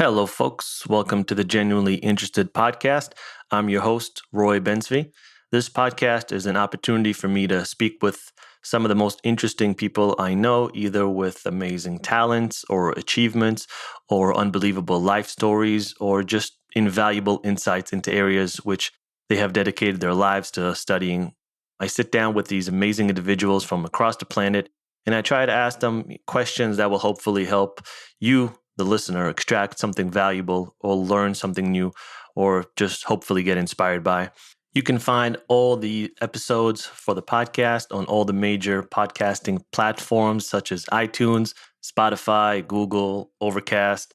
Hello, folks. Welcome to the Genuinely Interested podcast. I'm your host, Roy Bensby. This podcast is an opportunity for me to speak with some of the most interesting people I know, either with amazing talents or achievements or unbelievable life stories or just invaluable insights into areas which they have dedicated their lives to studying. I sit down with these amazing individuals from across the planet and I try to ask them questions that will hopefully help you, the listener, extract something valuable or learn something new or just hopefully get inspired by. You can find all the episodes for the podcast on all the major podcasting platforms such as iTunes, Spotify, Google, Overcast,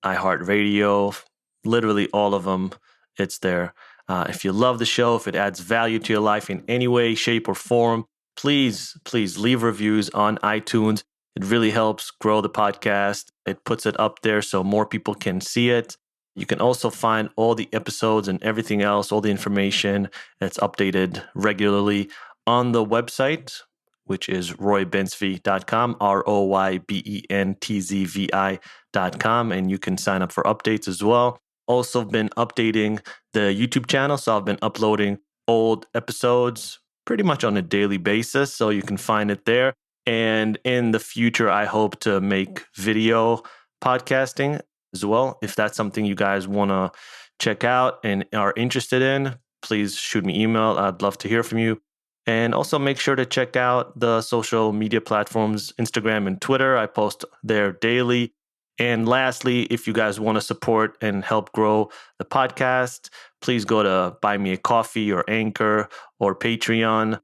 iHeartRadio, literally all of them. It's there. If you love the show, if it adds value to your life in any way, shape, or form, please leave reviews on iTunes. It really helps grow the podcast. It puts it up there so more people can see it. You can also find all the episodes and everything else, all the information that's updated regularly on the website, which is roybensv.com, ROYBENTZVI.com. And you can sign up for updates as well. Also been updating the YouTube channel. So I've been uploading old episodes pretty much on a daily basis. So you can find it there. And in the future, I hope to make video podcasting as well. If that's something you guys want to check out and are interested in, please shoot me email. I'd love to hear from you. And also make sure to check out the social media platforms, Instagram and Twitter. I post there daily. And lastly, if you guys want to support and help grow the podcast, please go to Buy Me a Coffee or Anchor or Patreon.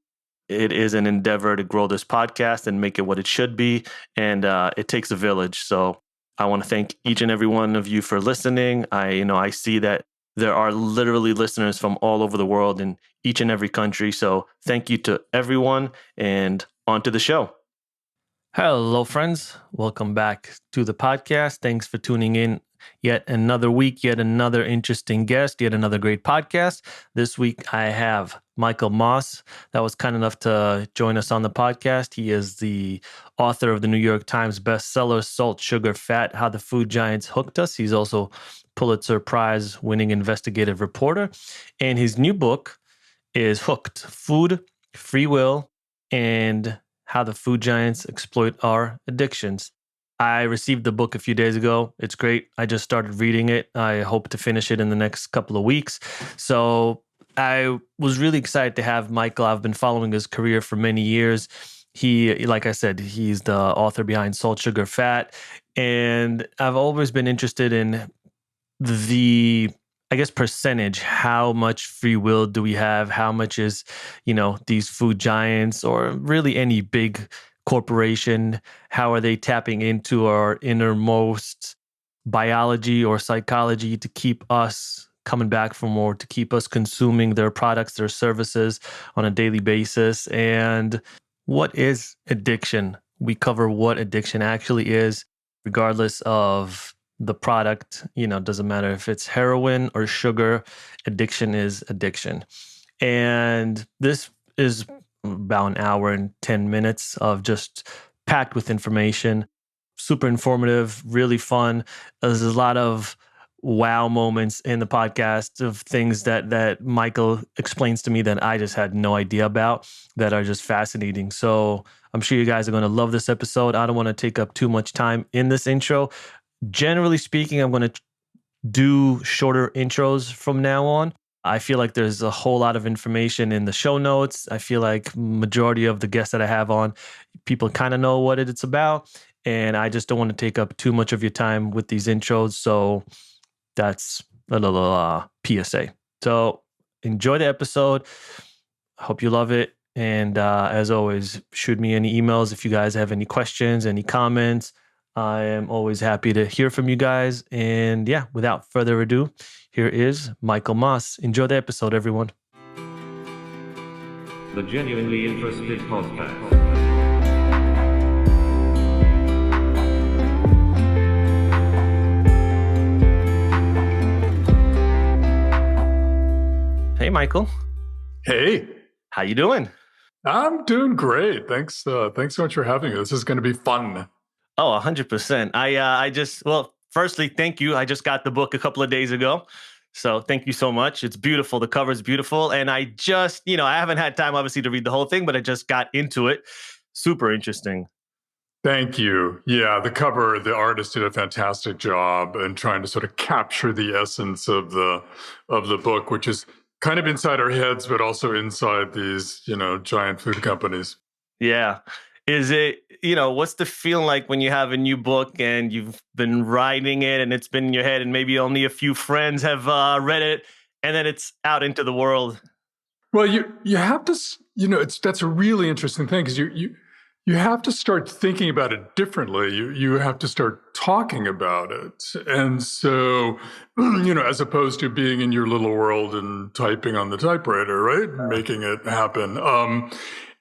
It is an endeavor to grow this podcast and make it what it should be. And it takes a village. So I want to thank each and every one of you for listening. I see that there are literally listeners from all over the world in each and every country. So thank you to everyone and on to the show. Hello, friends. Welcome back to the podcast. Thanks for tuning in. Yet another week, yet another interesting guest, yet another great podcast. This week, I have Michael Moss that was kind enough to join us on the podcast. He is the author of the New York Times bestseller, Salt, Sugar, Fat, How the Food Giants Hooked Us. He's also Pulitzer Prize-winning investigative reporter. And his new book is Hooked, Food, Free Will, and How the Food Giants Exploit Our Addictions. I received the book a few days ago. It's great. I just started reading it. I hope to finish it in the next couple of weeks. So I was really excited to have Michael. I've been following his career for many years. He, like I said, he's the author behind Salt, Sugar, Fat. And I've always been interested in the, I guess, percentage. How much free will do we have? How much is, these food giants or really any big corporation, how are they tapping into our innermost biology or psychology to keep us coming back for more, to keep us consuming their products, their services on a daily basis? And what is addiction? We cover what addiction actually is, regardless of the product. Doesn't matter if it's heroin or sugar, addiction is addiction. And this is about an hour and 10 minutes of just packed with information, super informative, really fun. There's a lot of wow moments in the podcast of things that Michael explains to me that I just had no idea about that are just fascinating. So I'm sure you guys are going to love this episode. I don't want to take up too much time in this intro. Generally speaking, I'm going to do shorter intros from now on. I feel like there's a whole lot of information in the show notes. I feel like majority of the guests that I have on, people kind of know what it's about. And I just don't want to take up too much of your time with these intros. So that's a little PSA. So enjoy the episode. I hope you love it. And as always, shoot me any emails if you guys have any questions, any comments. I am always happy to hear from you guys. And yeah, without further ado, here is Michael Moss. Enjoy the episode, everyone. The Genuinely Interested Podcast. Hey, Michael. Hey. How you doing? I'm doing great. Thanks so much for having me. This is going to be fun. Oh, 100%. firstly, thank you. I just got the book a couple of days ago. So thank you so much. It's beautiful. The cover is beautiful. And I just, I haven't had time obviously to read the whole thing, but I just got into it. Super interesting. Thank you. Yeah, the cover, the artist did a fantastic job in trying to sort of capture the essence of the book, which is kind of inside our heads, but also inside these, giant food companies. Yeah. Is it, what's the feeling like when you have a new book and you've been writing it and it's been in your head and maybe only a few friends have read it and then it's out into the world? Well, you have to, that's a really interesting thing because you have to start thinking about it differently. You have to start talking about it. And so, as opposed to being in your little world and typing on the typewriter, right? Making it happen.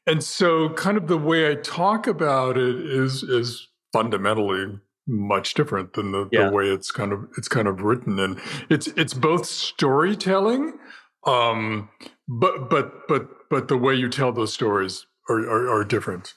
And so kind of the way I talk about it is fundamentally much different than the Yeah. way it's kind of written. And it's both storytelling, but the way you tell those stories are different.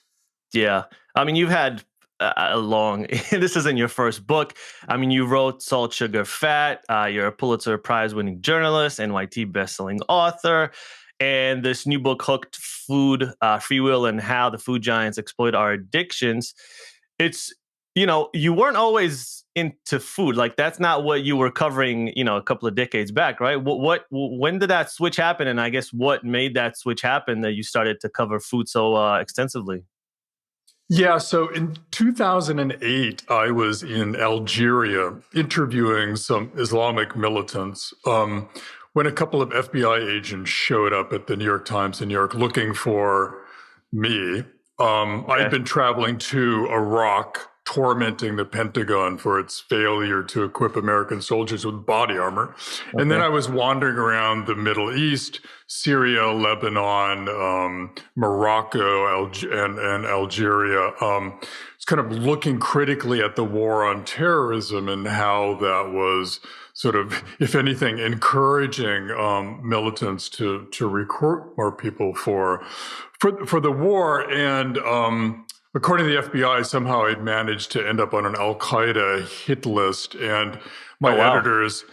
Yeah. I mean, you've had a long, this isn't your first book. I mean, you wrote Salt, Sugar, Fat. You're a Pulitzer Prize-winning journalist, NYT bestselling author. And this new book, Hooked Food, Free Will, and How the Food Giants Exploit Our Addictions. It's, you weren't always into food. Like, that's not what you were covering, a couple of decades back, right? When did that switch happen? And I guess what made that switch happen that you started to cover food so extensively? Yeah, so in 2008, I was in Algeria interviewing some Islamic militants when a couple of FBI agents showed up at the New York Times in New York looking for me. I'd been traveling to Iraq, tormenting the Pentagon for its failure to equip American soldiers with body armor. Okay. And then I was wandering around the Middle East, Syria, Lebanon, Morocco, and Algeria. It's kind of looking critically at the war on terrorism and how that was sort of, if anything, encouraging militants to recruit more people for the war. And according to the FBI, somehow I'd managed to end up on an Al-Qaeda hit list, and my editors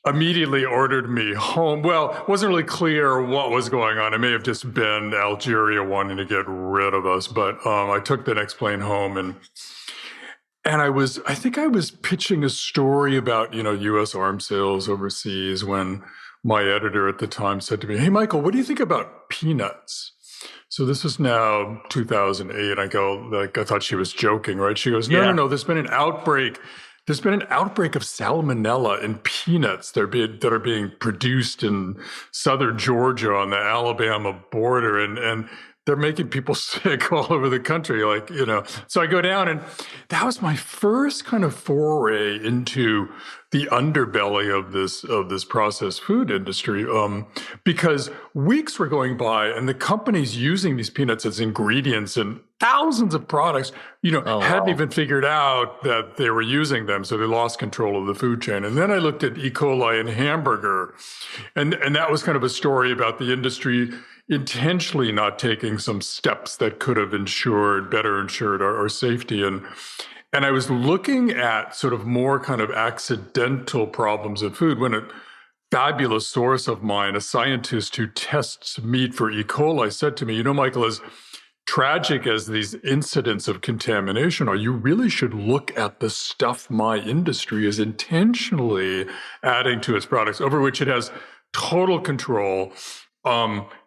immediately ordered me home. Well, it wasn't really clear what was going on. It may have just been Algeria wanting to get rid of us, but I took the next plane home, and I think I was pitching a story about, U.S. arms sales overseas when my editor at the time said to me, "Hey, Michael, what do you think about peanuts?" So this is now 2008. I go, I thought she was joking, right? She goes, no, there's been an outbreak. There's been an outbreak of salmonella in peanuts that are being produced in southern Georgia on the Alabama border. And they're making people sick all over the country. So I go down, and that was my first kind of foray into the underbelly of this processed food industry, because weeks were going by and the companies using these peanuts as ingredients in thousands of products, hadn't even figured out that they were using them. So they lost control of the food chain. And then I looked at E. coli and hamburger, and that was kind of a story about the industry intentionally not taking some steps that could have better ensured our safety. And I was looking at sort of more kind of accidental problems in food when a fabulous source of mine, a scientist who tests meat for E. coli, said to me, Michael, as tragic as these incidents of contamination are, you really should look at the stuff my industry is intentionally adding to its products, over which it has total control.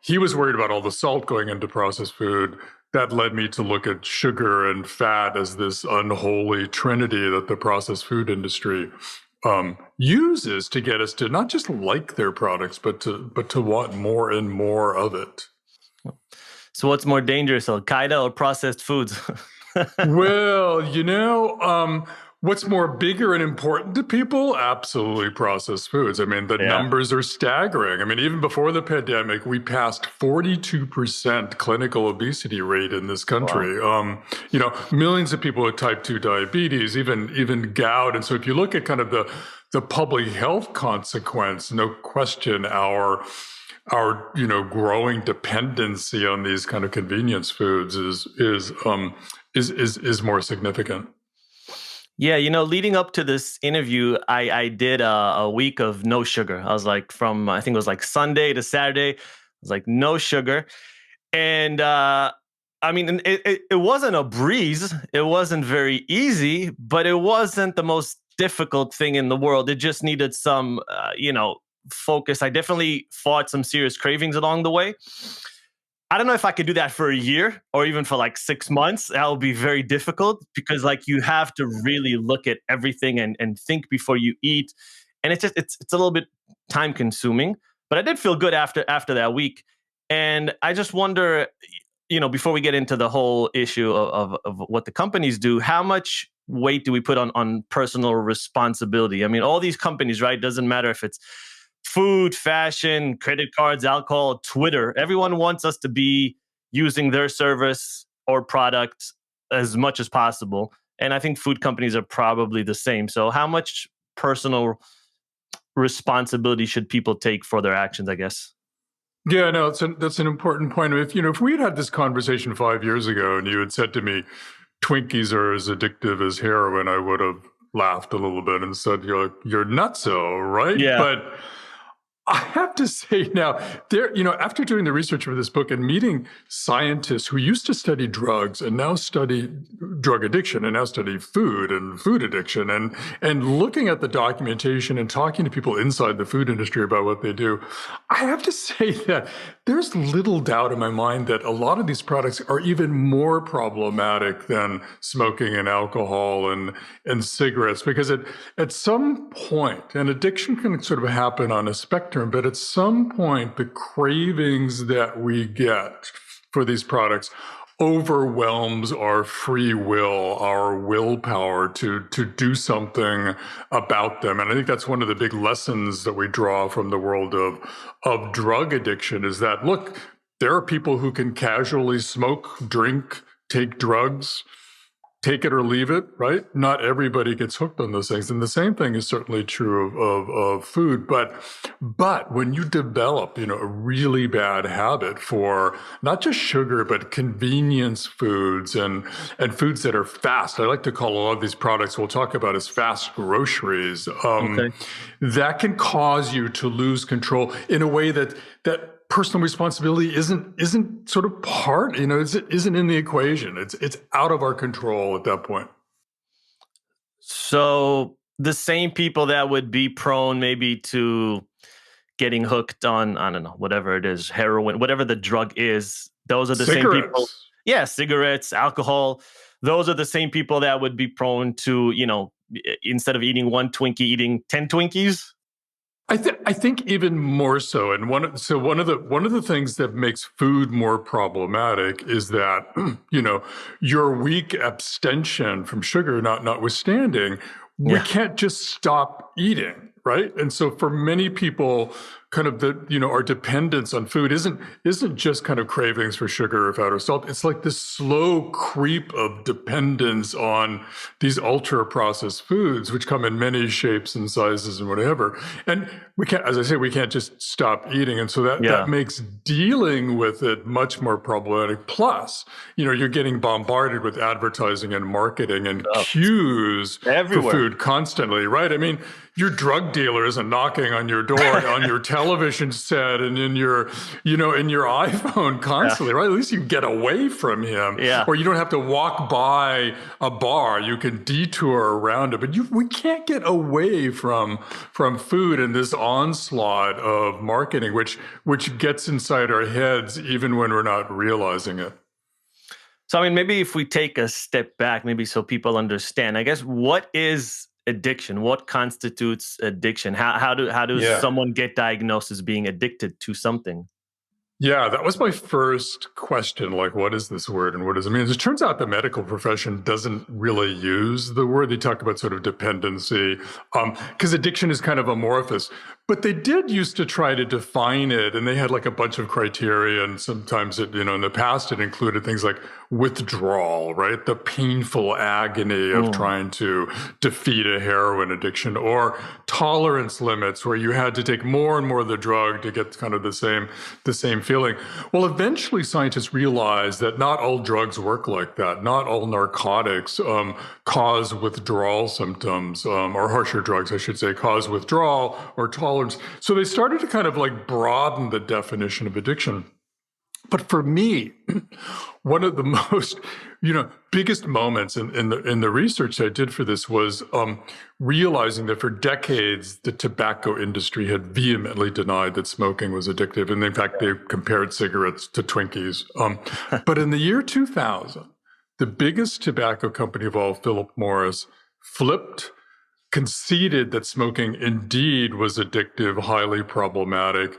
He was worried about all the salt going into processed food. That led me to look at sugar and fat as this unholy trinity that the processed food industry uses to get us to not just like their products, but to want more and more of it. So what's more dangerous, Al-Qaeda or processed foods? Well, what's more bigger and important to people? Absolutely processed foods. I mean, the numbers are staggering. I mean, even before the pandemic, we passed 42% clinical obesity rate in this country. Wow. Millions of people with type 2 diabetes, even gout. And so if you look at kind of the public health consequence, no question, our growing dependency on these kind of convenience foods is more significant. Yeah, leading up to this interview, I did a week of no sugar. I was like, from I think it was like Sunday to Saturday, I was like no sugar, and I mean, it wasn't a breeze. It wasn't very easy, but it wasn't the most difficult thing in the world. It just needed some, focus. I definitely fought some serious cravings along the way. I don't know if I could do that for a year or even for like 6 months. That would be very difficult because like you have to really look at everything and think before you eat. And it's a little bit time consuming. But I did feel good after that week. And I just wonder, before we get into the whole issue of what the companies do, how much weight do we put on personal responsibility? I mean, all these companies, right? Doesn't matter if it's food, fashion, credit cards, alcohol, Twitter. Everyone wants us to be using their service or product as much as possible. And I think food companies are probably the same. So, how much personal responsibility should people take for their actions, I guess? Yeah, no, that's an important point. If we had this conversation 5 years ago and you had said to me, Twinkies are as addictive as heroin, I would have laughed a little bit and said, you're nutso, right? Yeah. But I have to say now, after doing the research for this book and meeting scientists who used to study drugs and now study drug addiction and now study food and food addiction and looking at the documentation and talking to people inside the food industry about what they do, I have to say that there's little doubt in my mind that a lot of these products are even more problematic than smoking and alcohol and cigarettes, because at some point, and addiction can sort of happen on a spectrum, but at some point, the cravings that we get for these products overwhelms our free will, our willpower to do something about them. And I think that's one of the big lessons that we draw from the world of drug addiction is that, look, there are people who can casually smoke, drink, take drugs, take it or leave it, right? Not everybody gets hooked on those things. And the same thing is certainly true of food. But when you develop, a really bad habit for not just sugar, but convenience foods and foods that are fast, I like to call a lot of these products we'll talk about as fast groceries, Okay. that can cause you to lose control in a way that personal responsibility isn't sort of part, isn't in the equation. It's out of our control at that point. So the same people that would be prone maybe to getting hooked on, I don't know, whatever it is, heroin, whatever the drug is, those are the same people. Cigarettes. Yeah, cigarettes, alcohol. Those are the same people that would be prone to, instead of eating one Twinkie, eating 10 Twinkies. I think even more so, and one of the things that makes food more problematic is that your weak abstention from sugar notwithstanding, we Yeah. can't just stop eating, right? And so for many people, kind of our dependence on food isn't just kind of cravings for sugar or fat or salt. It's like this slow creep of dependence on these ultra processed foods, which come in many shapes and sizes and whatever. And we can't, as I say, we can't just stop eating. And so that makes dealing with it much more problematic. Plus, you're getting bombarded with advertising and marketing and cues Everywhere. for food constantly, right? I mean, your drug dealer isn't knocking on your door on your television set and in your iPhone constantly, right? At least you get away from him. Yeah. Or you don't have to walk by a bar. You can detour around it. But we can't get away from food and this onslaught of marketing, which gets inside our heads even when we're not realizing it. So, I mean, maybe if we take a step back, maybe so people understand, I guess, what is addiction? What constitutes addiction? How does someone get diagnosed as being addicted to something? Yeah, that was my first question. Like, what is this word and what does it mean? It turns out the medical profession doesn't really use the word. They talk about sort of dependency, because addiction is kind of amorphous. But they did used to try to define it, and they had like a bunch of criteria, and sometimes it, in the past it included things like withdrawal, right? The painful agony of trying to defeat a heroin addiction, or tolerance limits where you had to take more and more of the drug to get kind of the same feeling. Well, eventually scientists realized that not all drugs work like that. Not all narcotics cause withdrawal symptoms, or harsher drugs, I should say, cause withdrawal or tolerance. So they started to kind of like broaden the definition of addiction. But for me, one of the most, biggest moments in the research I did for this was realizing that for decades the tobacco industry had vehemently denied that smoking was addictive, and in fact they compared cigarettes to Twinkies. But in the year 2000, the biggest tobacco company of all, Philip Morris, conceded that smoking indeed was addictive, highly problematic.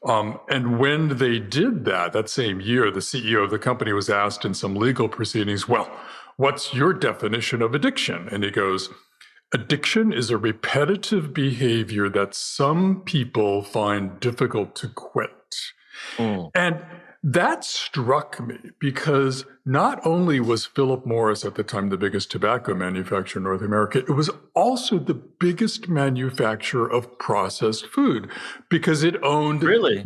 And when they did that same year, the CEO of the company was asked in some legal proceedings, well, what's your definition of addiction? And he goes, addiction is a repetitive behavior that some people find difficult to quit. And that struck me because not only was Philip Morris at the time the biggest tobacco manufacturer in North America, it was also the biggest manufacturer of processed food because it owned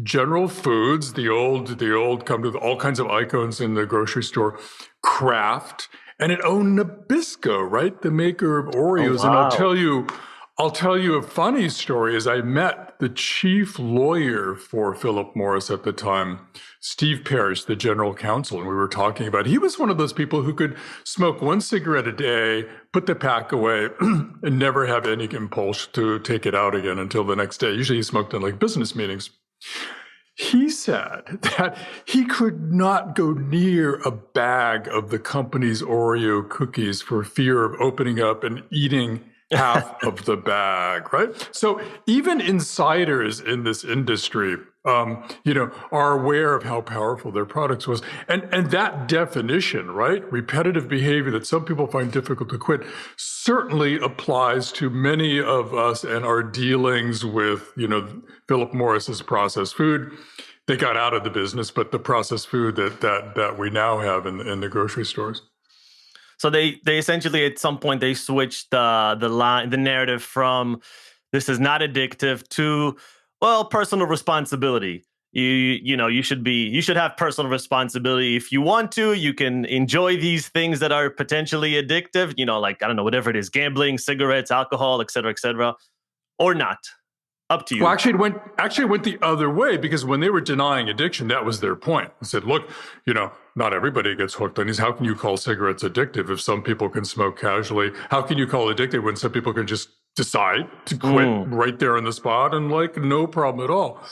General Foods, the old company with all kinds of icons in the grocery store, Kraft, and it owned Nabisco, right? The maker of Oreos. Oh, wow. And I'll tell you a funny story. As I met the chief lawyer for Philip Morris at the time, Steve Parrish, the general counsel, and we were talking about, he was one of those people who could smoke one cigarette a day, put the pack away, and never have any impulse to take it out again until the next day. Usually he smoked in like business meetings. He said that he could not go near a bag of the company's Oreo cookies for fear of opening up and eating half of the bag, right? So even insiders in this industry, are aware of how powerful their products was. And that definition, right? Repetitive behavior that some people find difficult to quit certainly applies to many of us and our dealings with, Philip Morris's processed food. They got out of the business, but the processed food that we now have in the grocery stores. So they essentially at some point they switched the narrative from this is not addictive to, well, personal responsibility. You should have personal responsibility. If you want to, you can enjoy these things that are potentially addictive, like, I don't know, whatever it is, gambling, cigarettes, alcohol, et cetera, or not. Up to you. Well, actually, it went the other way, because when they were denying addiction, that was their point. They said, look, not everybody gets hooked on these. How can you call cigarettes addictive if some people can smoke casually? How can you call addictive when some people can just decide to quit right there on the spot and like no problem at all?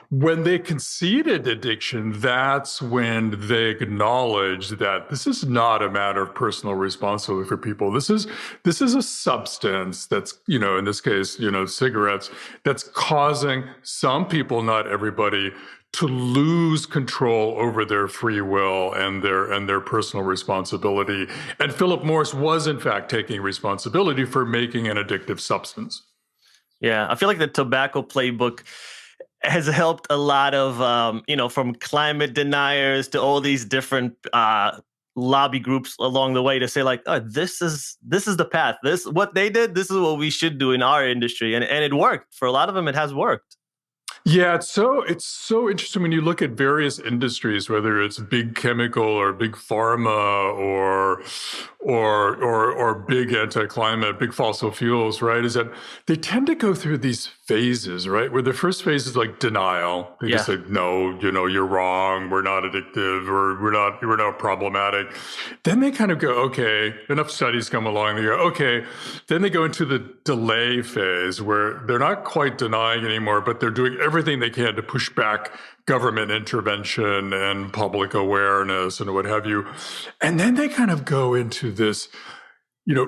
When they conceded addiction, that's when they acknowledged that this is not a matter of personal responsibility for people. This is a substance that's, in this case, cigarettes, that's causing some people, not everybody, to lose control over their free will and their personal responsibility. And Philip Morris was, in fact, taking responsibility for making an addictive substance. Yeah, I feel like the tobacco playbook has helped a lot of, from climate deniers to all these different lobby groups along the way to say like, oh, this is the path. What they did, this is what we should do in our industry. And it worked. For a lot of them, it has worked. Yeah, it's so interesting when you look at various industries, whether it's big chemical or big pharma or big anti-climate, big fossil fuels, right? Is that they tend to go through these phases, right? Where the first phase is like denial. They just say, no, you're wrong. We're not addictive, or we're not problematic. Then they kind of go, okay, enough studies come along. They go, okay. Then they go into the delay phase where they're not quite denying anymore, but they're doing everything they can to push back government intervention and public awareness and what have you. And then they kind of go into this,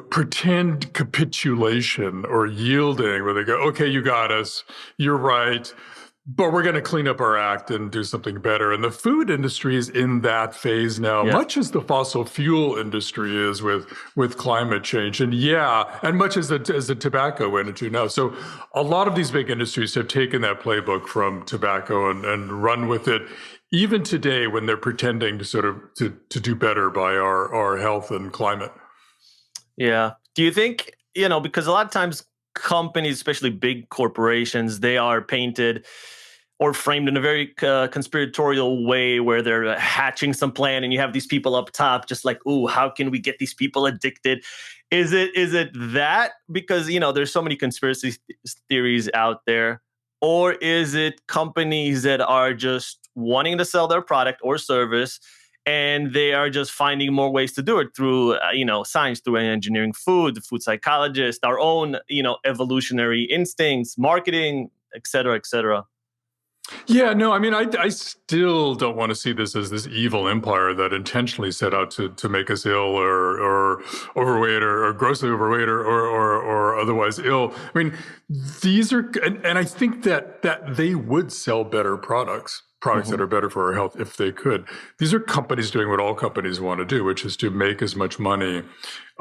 pretend capitulation or yielding, where they go, okay, you got us. You're right. but we're going to clean up our act and do something better. And the food industry is in that phase now, Yeah. much as the fossil fuel industry is with climate change. And much as the tobacco industry now. So a lot of these big industries have taken that playbook from tobacco and run with it, even today when they're pretending to sort of to do better by our health and climate. Yeah. Do you think, because a lot of times companies, especially big corporations, they are painted or framed in a very conspiratorial way where they're hatching some plan and you have these people up top just like, ooh, how can we get these people addicted? Is it that because, there's so many conspiracy theories out there? Or is it companies that are just wanting to sell their product or service and they are just finding more ways to do it through, science, through engineering, food psychologists, our own, evolutionary instincts, marketing, et cetera, et cetera? Yeah, no, I mean, I still don't want to see this as this evil empire that intentionally set out to make us ill or overweight or grossly overweight or otherwise ill. I mean, these are, and I think that they would sell better products that are better for our health if they could. These are companies doing what all companies want to do, which is to make as much money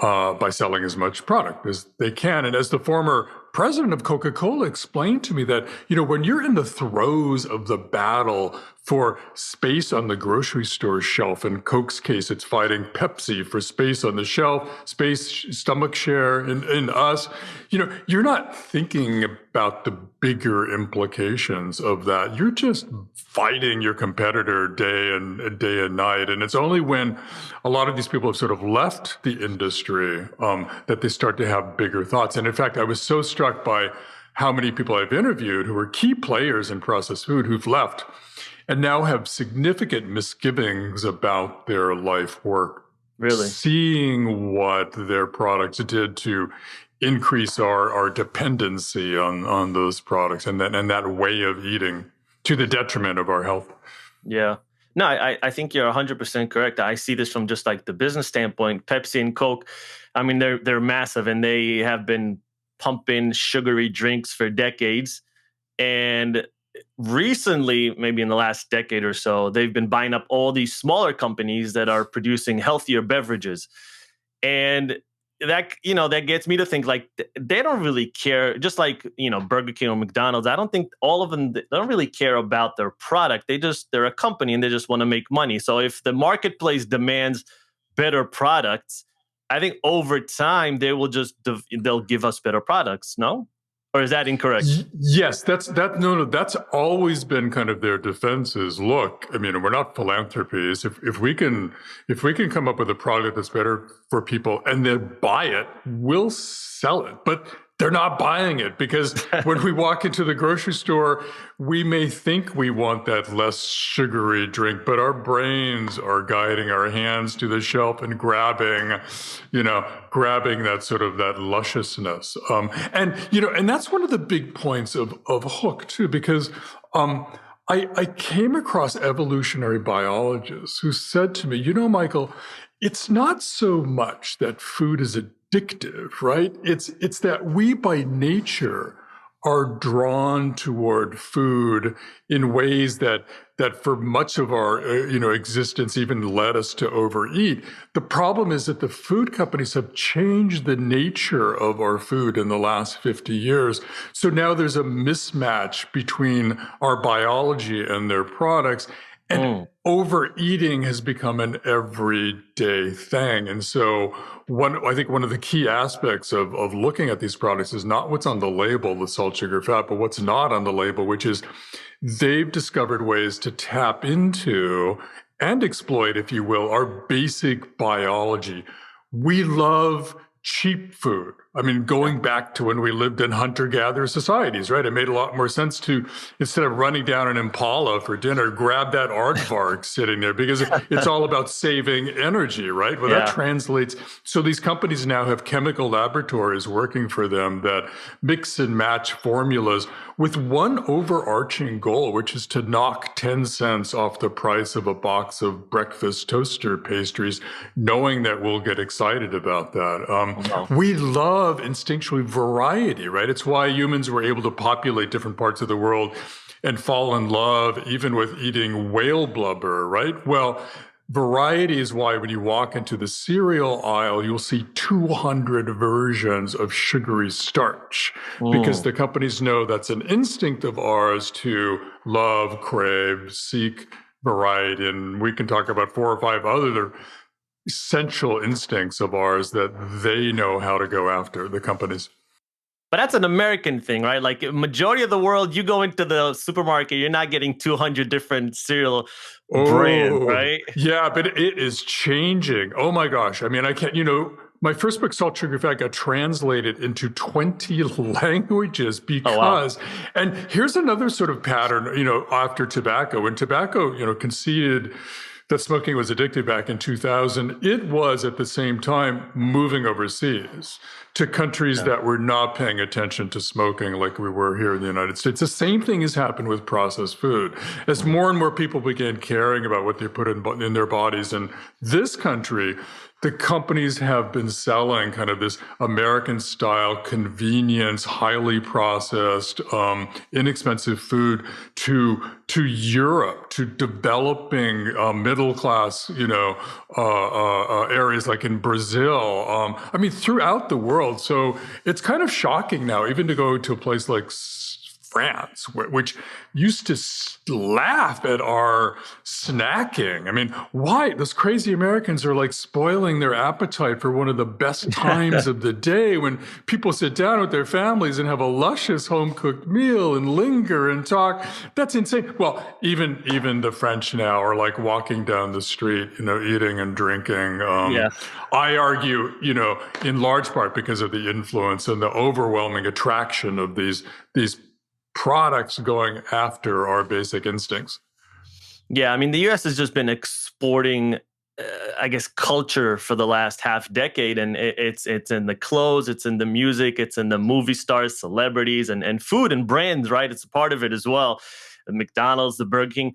by selling as much product as they can. And as the former president of Coca-Cola explained to me that, when you're in the throes of the battle for space on the grocery store shelf, in Coke's case, it's fighting Pepsi for space on the shelf, stomach share in us, you're not thinking about the bigger implications of that. You're just fighting your competitor day and night. And it's only when a lot of these people have sort of left the industry that they start to have bigger thoughts. And in fact, I was so struck by how many people I've interviewed who were key players in processed food who've left and now have significant misgivings about their life work. Really? Seeing what their products did to increase our dependency on those products and that way of eating to the detriment of our health. Yeah. No, I think you're 100% correct. I see this from just like the business standpoint. Pepsi and Coke, I mean, they're massive and they have been pumping sugary drinks for decades. And recently, maybe in the last decade or so, they've been buying up all these smaller companies that are producing healthier beverages. And that gets me to think like they don't really care, just like, Burger King or McDonald's. I don't think all of them, they don't really care about their product. They're a company and they just want to make money. So if the marketplace demands better products, I think over time they'll give us better products. No? Or is that incorrect? Yes, that's always been kind of their defense is, look, I mean, we're not philanthropies. If we can come up with a product that's better for people and they buy it, we'll sell it. But they're not buying it because when we walk into the grocery store, we may think we want that less sugary drink, but our brains are guiding our hands to the shelf and grabbing that sort of that lusciousness. And that's one of the big points of Hook too, because I came across evolutionary biologists who said to me, Michael, it's not so much that food is addictive, right? It's that we by nature are drawn toward food in ways that for much of our existence even led us to overeat. The problem is that the food companies have changed the nature of our food in the last 50 years. So now there's a mismatch between our biology and their products. And overeating has become an everyday thing. And so I think one of the key aspects of looking at these products is not what's on the label, the salt, sugar, fat, but what's not on the label, which is they've discovered ways to tap into and exploit, if you will, our basic biology. We love cheap food. I mean, going back to when we lived in hunter-gatherer societies, right? It made a lot more sense to, instead of running down an Impala for dinner, grab that aardvark sitting there because it's all about saving energy, right? Well, that translates. So these companies now have chemical laboratories working for them that mix and match formulas with one overarching goal, which is to knock 10 cents off the price of a box of breakfast toaster pastries, knowing that we'll get excited about that. We love instinctually variety, right? It's why humans were able to populate different parts of the world and fall in love even with eating whale blubber, right? Well, variety is why when you walk into the cereal aisle, you'll see 200 versions of sugary starch because the companies know that's an instinct of ours to love, crave, seek variety. And we can talk about 4 or 5 other essential instincts of ours that they know how to go after, the companies. But that's an American thing, right? Like majority of the world, you go into the supermarket, you're not getting 200 different cereal brands, Oh, right? yeah, but it is changing. Oh my gosh. I mean, I can't, my first book, Salt, Sugar, Fat, got translated into 20 languages Oh, wow. and here's another sort of pattern, after tobacco. When tobacco, conceded that smoking was addictive back in 2000, it was at the same time moving overseas to countries that were not paying attention to smoking like we were here in the United States. The same thing has happened with processed food. As more and more people began caring about what they put in their bodies in this country, the companies have been selling kind of this American style convenience, highly processed, inexpensive food to Europe, to developing middle class, areas like in Brazil. I mean, throughout the world. So it's kind of shocking now, even to go to a place like France, which used to laugh at our snacking. I mean, why? Those crazy Americans are like spoiling their appetite for one of the best times of the day when people sit down with their families and have a luscious home-cooked meal and linger and talk. That's insane. Well, even the French now are like walking down the street, eating and drinking. I argue, in large part because of the influence and the overwhelming attraction of these products going after our basic instincts. Yeah, I mean, the US has just been exporting, I guess, culture for the last half decade. And it's in the clothes, it's in the music, it's in the movie stars, celebrities, and food and brands, right? It's a part of it as well. The McDonald's, the Burger King.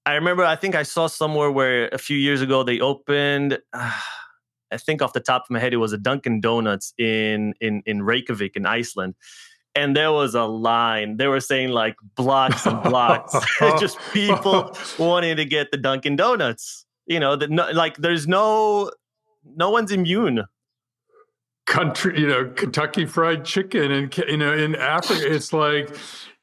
I think I saw somewhere where a few years ago they opened, I think off the top of my head, it was a Dunkin' Donuts in Reykjavik in Iceland. And there was a line. They were saying like blocks and blocks, just people wanting to get the Dunkin' Donuts. There's no one's immune. Kentucky Fried Chicken, and in Africa, it's like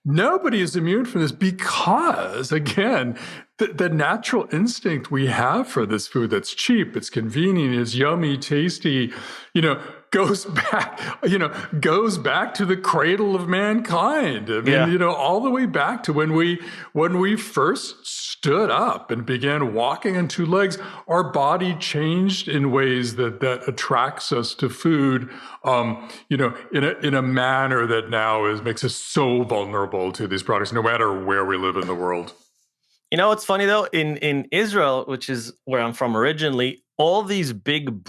nobody is immune from this because, again, the natural instinct we have for this food that's cheap, it's convenient, it's yummy, tasty, goes back to the cradle of mankind. I mean, all the way back to when we first stood up and began walking on 2 legs. Our body changed in ways that attracts us to food, in a manner that now makes us so vulnerable to these products, no matter where we live in the world. What's funny though, in Israel, which is where I'm from originally, all these big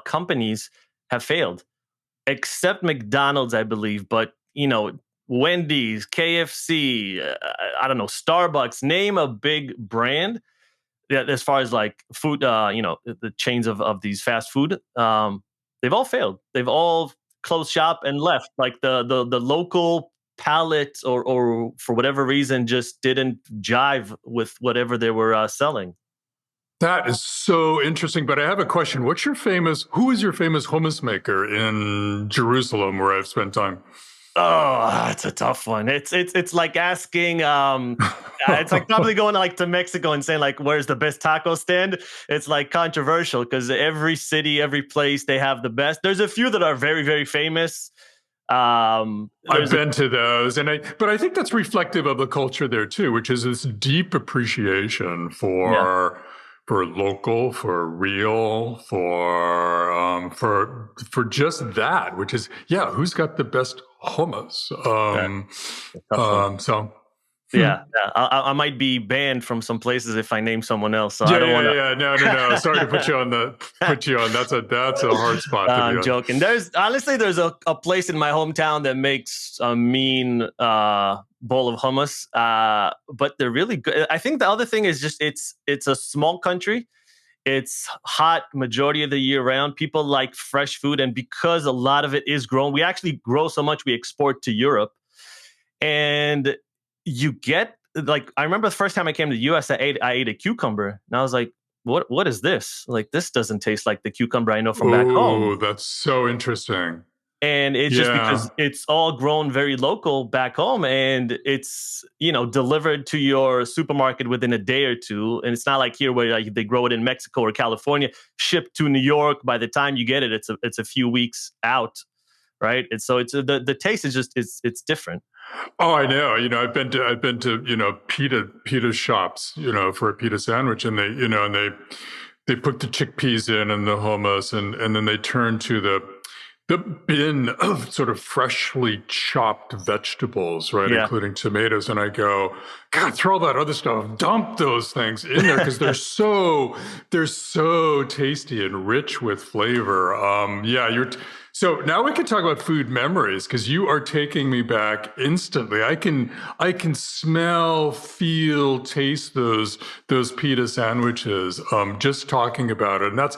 companies have failed, except McDonald's, I believe. But Wendy's, KFC, I don't know, Starbucks. Name a big brand that, as far as like food, the chains of these fast food. They've all failed. They've all closed shop and left. Like the local palate or for whatever reason just didn't jive with whatever they were selling. That is so interesting. But I have a question. Who is your famous hummus maker in Jerusalem, where I've spent time? Oh, that's a tough one. It's like asking. It's like probably going to Mexico and saying like, "Where's the best taco stand?" It's like controversial because every city, every place, they have the best. There's a few that are very, very famous. I've been to those, but I think that's reflective of the culture there too, which is this deep appreciation for local, for real, for just that, which is who's got the best hummus? I might be banned from some places if I name someone else. So I don't want to. No. Sorry to put you on. That's a hard spot to be on. I'm joking. There's a place in my hometown that makes a mean bowl of hummus, but they're really good. I think the other thing is just it's a small country. It's hot majority of the year round. People like fresh food, and because a lot of it is grown, we actually grow so much we export to Europe, and you get like I remember the first time I came to the US, I ate a cucumber, and I was like, what is this? Like, this doesn't taste like the cucumber I know from back home. Oh, that's so interesting. And it's just Yeah. because it's all grown very local back home, and it's, delivered to your supermarket within a day or two. And it's not like here where like they grow it in Mexico or California, shipped to New York. By the time you get it, it's a few weeks out, right? And so it's the taste is just it's different. Oh, I know. I've been to pita shops, for a pita sandwich, and they put the chickpeas in and the hummus, and then they turn to the bin of sort of freshly chopped vegetables, right, Yeah. including tomatoes. And I go, God, throw all that other stuff, dump those things in there because they're so tasty and rich with flavor. Yeah, so now we can talk about food memories because you are taking me back instantly. I can smell, feel, taste those pita sandwiches just talking about it. And that's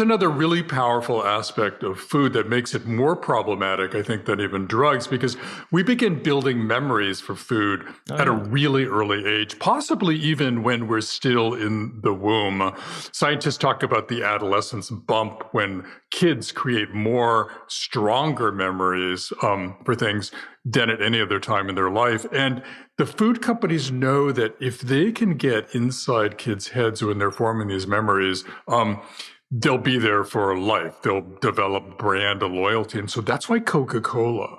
another really powerful aspect of food that makes it more problematic, I think, than even drugs, because we begin building memories for food at a really early age, possibly even when we're still in the womb. Scientists talk about the adolescence bump when kids create more stronger memories for things than at any other time in their life. And the food companies know that if they can get inside kids' heads when they're forming these memories, they'll be there for life. They'll develop brand loyalty. And so that's why Coca-Cola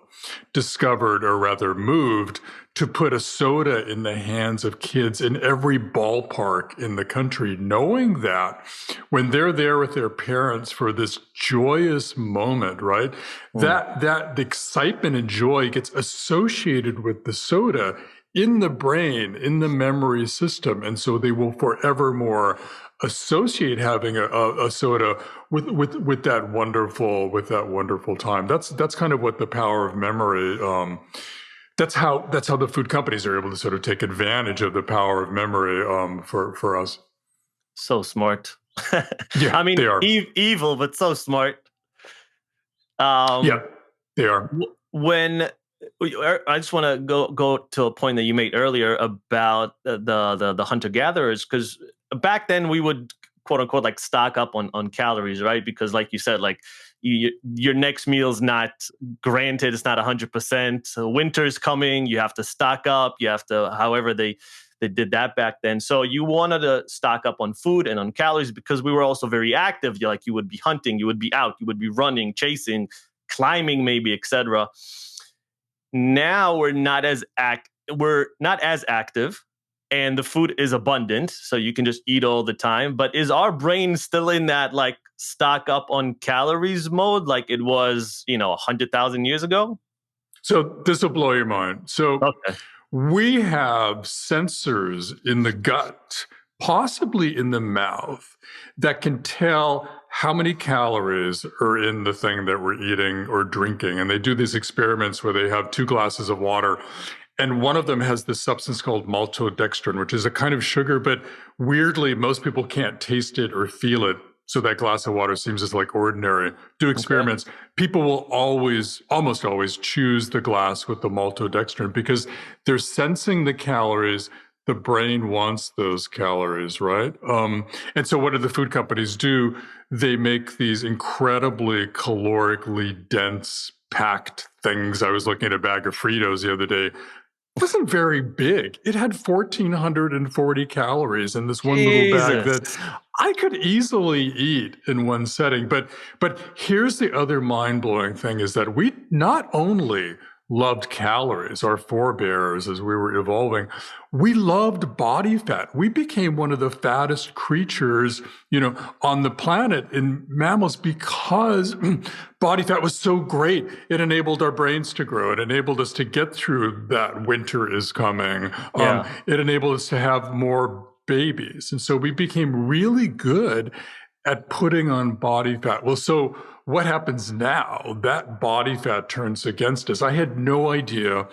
discovered, or rather moved, to put a soda in the hands of kids in every ballpark in the country, knowing that when they're there with their parents for this joyous moment, right, that the excitement and joy gets associated with the soda in the brain, in the memory system. And so they will forevermore associate having a soda with that wonderful time. That's kind of what the power of memory. That's how the food companies are able to sort of take advantage of the power of memory for us. So smart. Yeah, I mean, they are. evil, but so smart. Yeah, they are. When I just want to go to a point that you made earlier about the hunter gatherers, because back then we would quote unquote like stock up on calories, right? Because like you said, like your next meal's not granted, it's not 100%. So winter's coming, you have to stock up, you have to, however they did that back then. So you wanted to stock up on food and on calories because we were also very active. You would be hunting, you would be out, you would be running, chasing, climbing, maybe, etc. Now we're not as active, and the food is abundant, so you can just eat all the time. But is our brain still in that like stock up on calories mode like it was 100,000 years ago? So this will blow your mind. So Okay. we have sensors in the gut, possibly in the mouth, that can tell how many calories are in the thing that we're eating or drinking. And they do these experiments where they have 2 glasses of water, and one of them has this substance called maltodextrin, which is a kind of sugar, but weirdly, most people can't taste it or feel it. So that glass of water seems just like ordinary. Do experiments. Okay. People will almost always choose the glass with the maltodextrin because they're sensing the calories. The brain wants those calories, right? And so what do the food companies do? They make these incredibly calorically dense, packed things. I was looking at a bag of Fritos the other day. It wasn't very big. It had 1,440 calories in this one little bag that I could easily eat in one setting. But here's the other mind-blowing thing is that we not only loved calories, our forebears as we were evolving, we loved body fat. We became one of the fattest creatures, on the planet in mammals because body fat was so great. It enabled our brains to grow. It enabled us to get through that winter is coming. It enabled us to have more babies. And so we became really good at putting on body fat. Well, so what happens now? That body fat turns against us. I had no idea.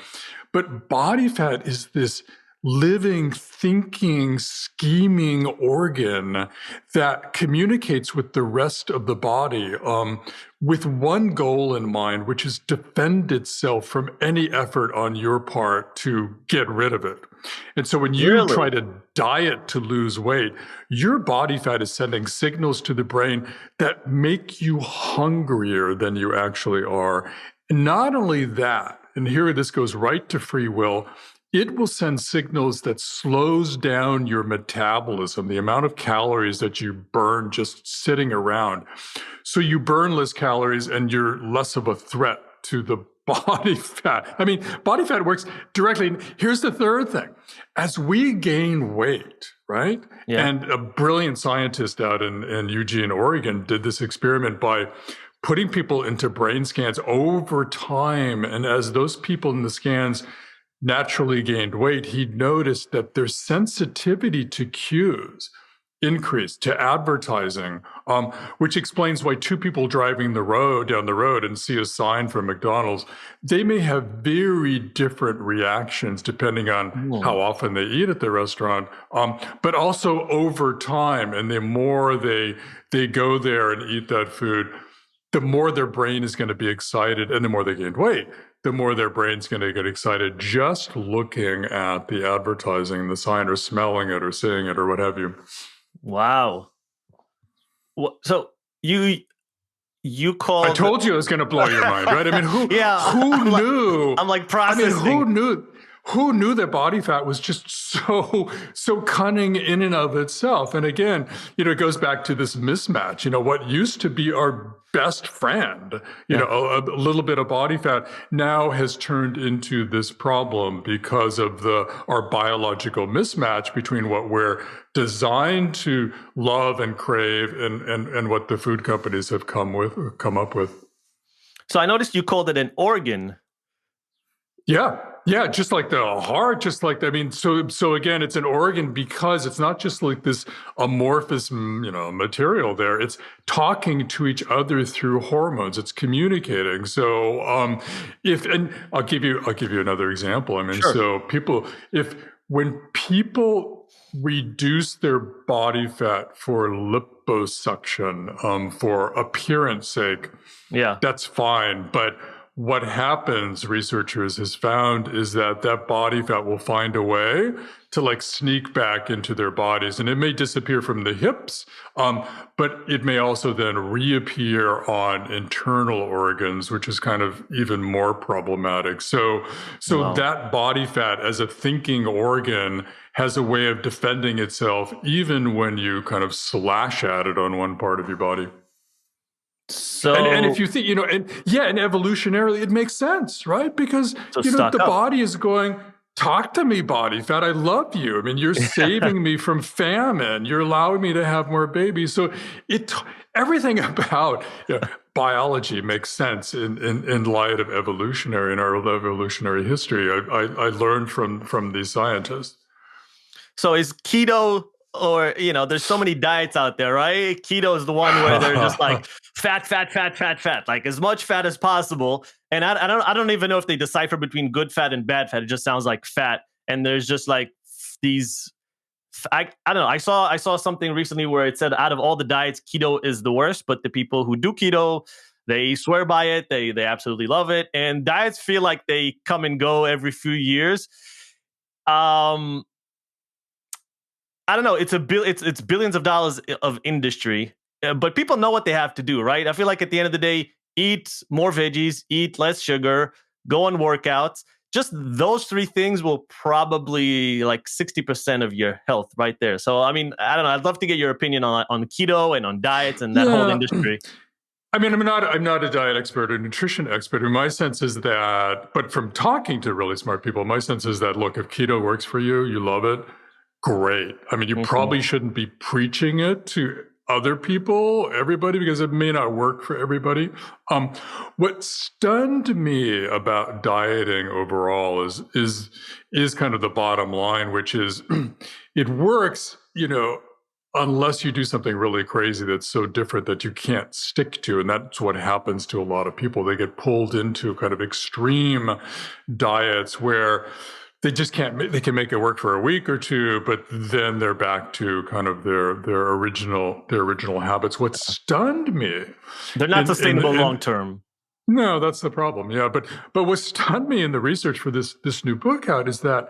But body fat is this living, thinking, scheming organ that communicates with the rest of the body. with one goal in mind, which is defend itself from any effort on your part to get rid of it. And so when you Really? try to diet to lose weight, your body fat is sending signals to the brain that make you hungrier than you actually are. And not only that, and here this goes right to free will, it will send signals that slows down your metabolism, the amount of calories that you burn just sitting around. So you burn less calories and you're less of a threat to the body fat. I mean, body fat works directly. Here's the third thing. As we gain weight, right? Yeah. And a brilliant scientist out in Eugene, Oregon, did this experiment by putting people into brain scans over time. And as those people in the scans naturally gained weight, he noticed that their sensitivity to cues increased, to advertising, which explains why two people driving down the road and see a sign for McDonald's, they may have very different reactions depending on how often they eat at the restaurant, but also over time. And the more they go there and eat that food, the more their brain is going to be excited, and the more they gained weight, the more their brain's going to get excited just looking at the advertising, the sign, or smelling it, or seeing it, or what have you. Wow. So you called. I told you it was going to blow your mind, right? I mean, who knew? I'm like processing. I mean, who knew that body fat was just so cunning in and of itself? And again, it goes back to this mismatch. What used to be our best friend, a little bit of body fat, now has turned into this problem because of our biological mismatch between what we're designed to love and crave and what the food companies have come up with. So I noticed you called it an organ. Yeah, just like the heart, so again, it's an organ because it's not just like this amorphous, material there. It's talking to each other through hormones. It's communicating. So, and I'll give you another example. I mean, Sure. So when people reduce their body fat for liposuction, for appearance sake, that's fine, but what happens, researchers has found, is that body fat will find a way to sneak back into their bodies, and it may disappear from the hips, but it may also then reappear on internal organs, which is kind of even more problematic. So Wow. That body fat as a thinking organ has a way of defending itself, even when you kind of slash at it on one part of your body. So, and if you think, and evolutionarily, it makes sense, right? Because, the body is going, talk to me, body fat. I love you. I mean, you're saving me from famine. You're allowing me to have more babies. So everything about biology makes sense in light of in our evolutionary history. I learned from these scientists. So is keto, or there's so many diets out there, right? Keto is the one where they're just like fat, like as much fat as possible. And I don't even know if they decipher between good fat and bad fat. It just sounds like fat. And there's just like these. I don't know. I saw something recently where it said out of all the diets, keto is the worst. But the people who do keto, they swear by it. They absolutely love it. And diets feel like they come and go every few years. I don't know. It's billions of dollars of industry, but people know what they have to do, right? I feel like at the end of the day, eat more veggies, eat less sugar, go on workouts. Just those three things will probably 60% of your health right there. So, I mean, I don't know. I'd love to get your opinion on keto and on diets and that whole industry. I mean, I'm not a diet expert or nutrition expert. My sense is that, but from talking to really smart people, my sense is that, look, if keto works for you, you love it. Great. I mean, you probably shouldn't be preaching it to other people, everybody, because it may not work for everybody. What stunned me about dieting overall is kind of the bottom line, which is it works, unless you do something really crazy that's so different that you can't stick to. And that's what happens to a lot of people. They get pulled into kind of extreme diets where they just can't. They can make it work for a week or two, but then they're back to kind of their original habits. What stunned me, They're not sustainable long term. no, that's the problem. Yeah, but what stunned me in the research for this new book out is that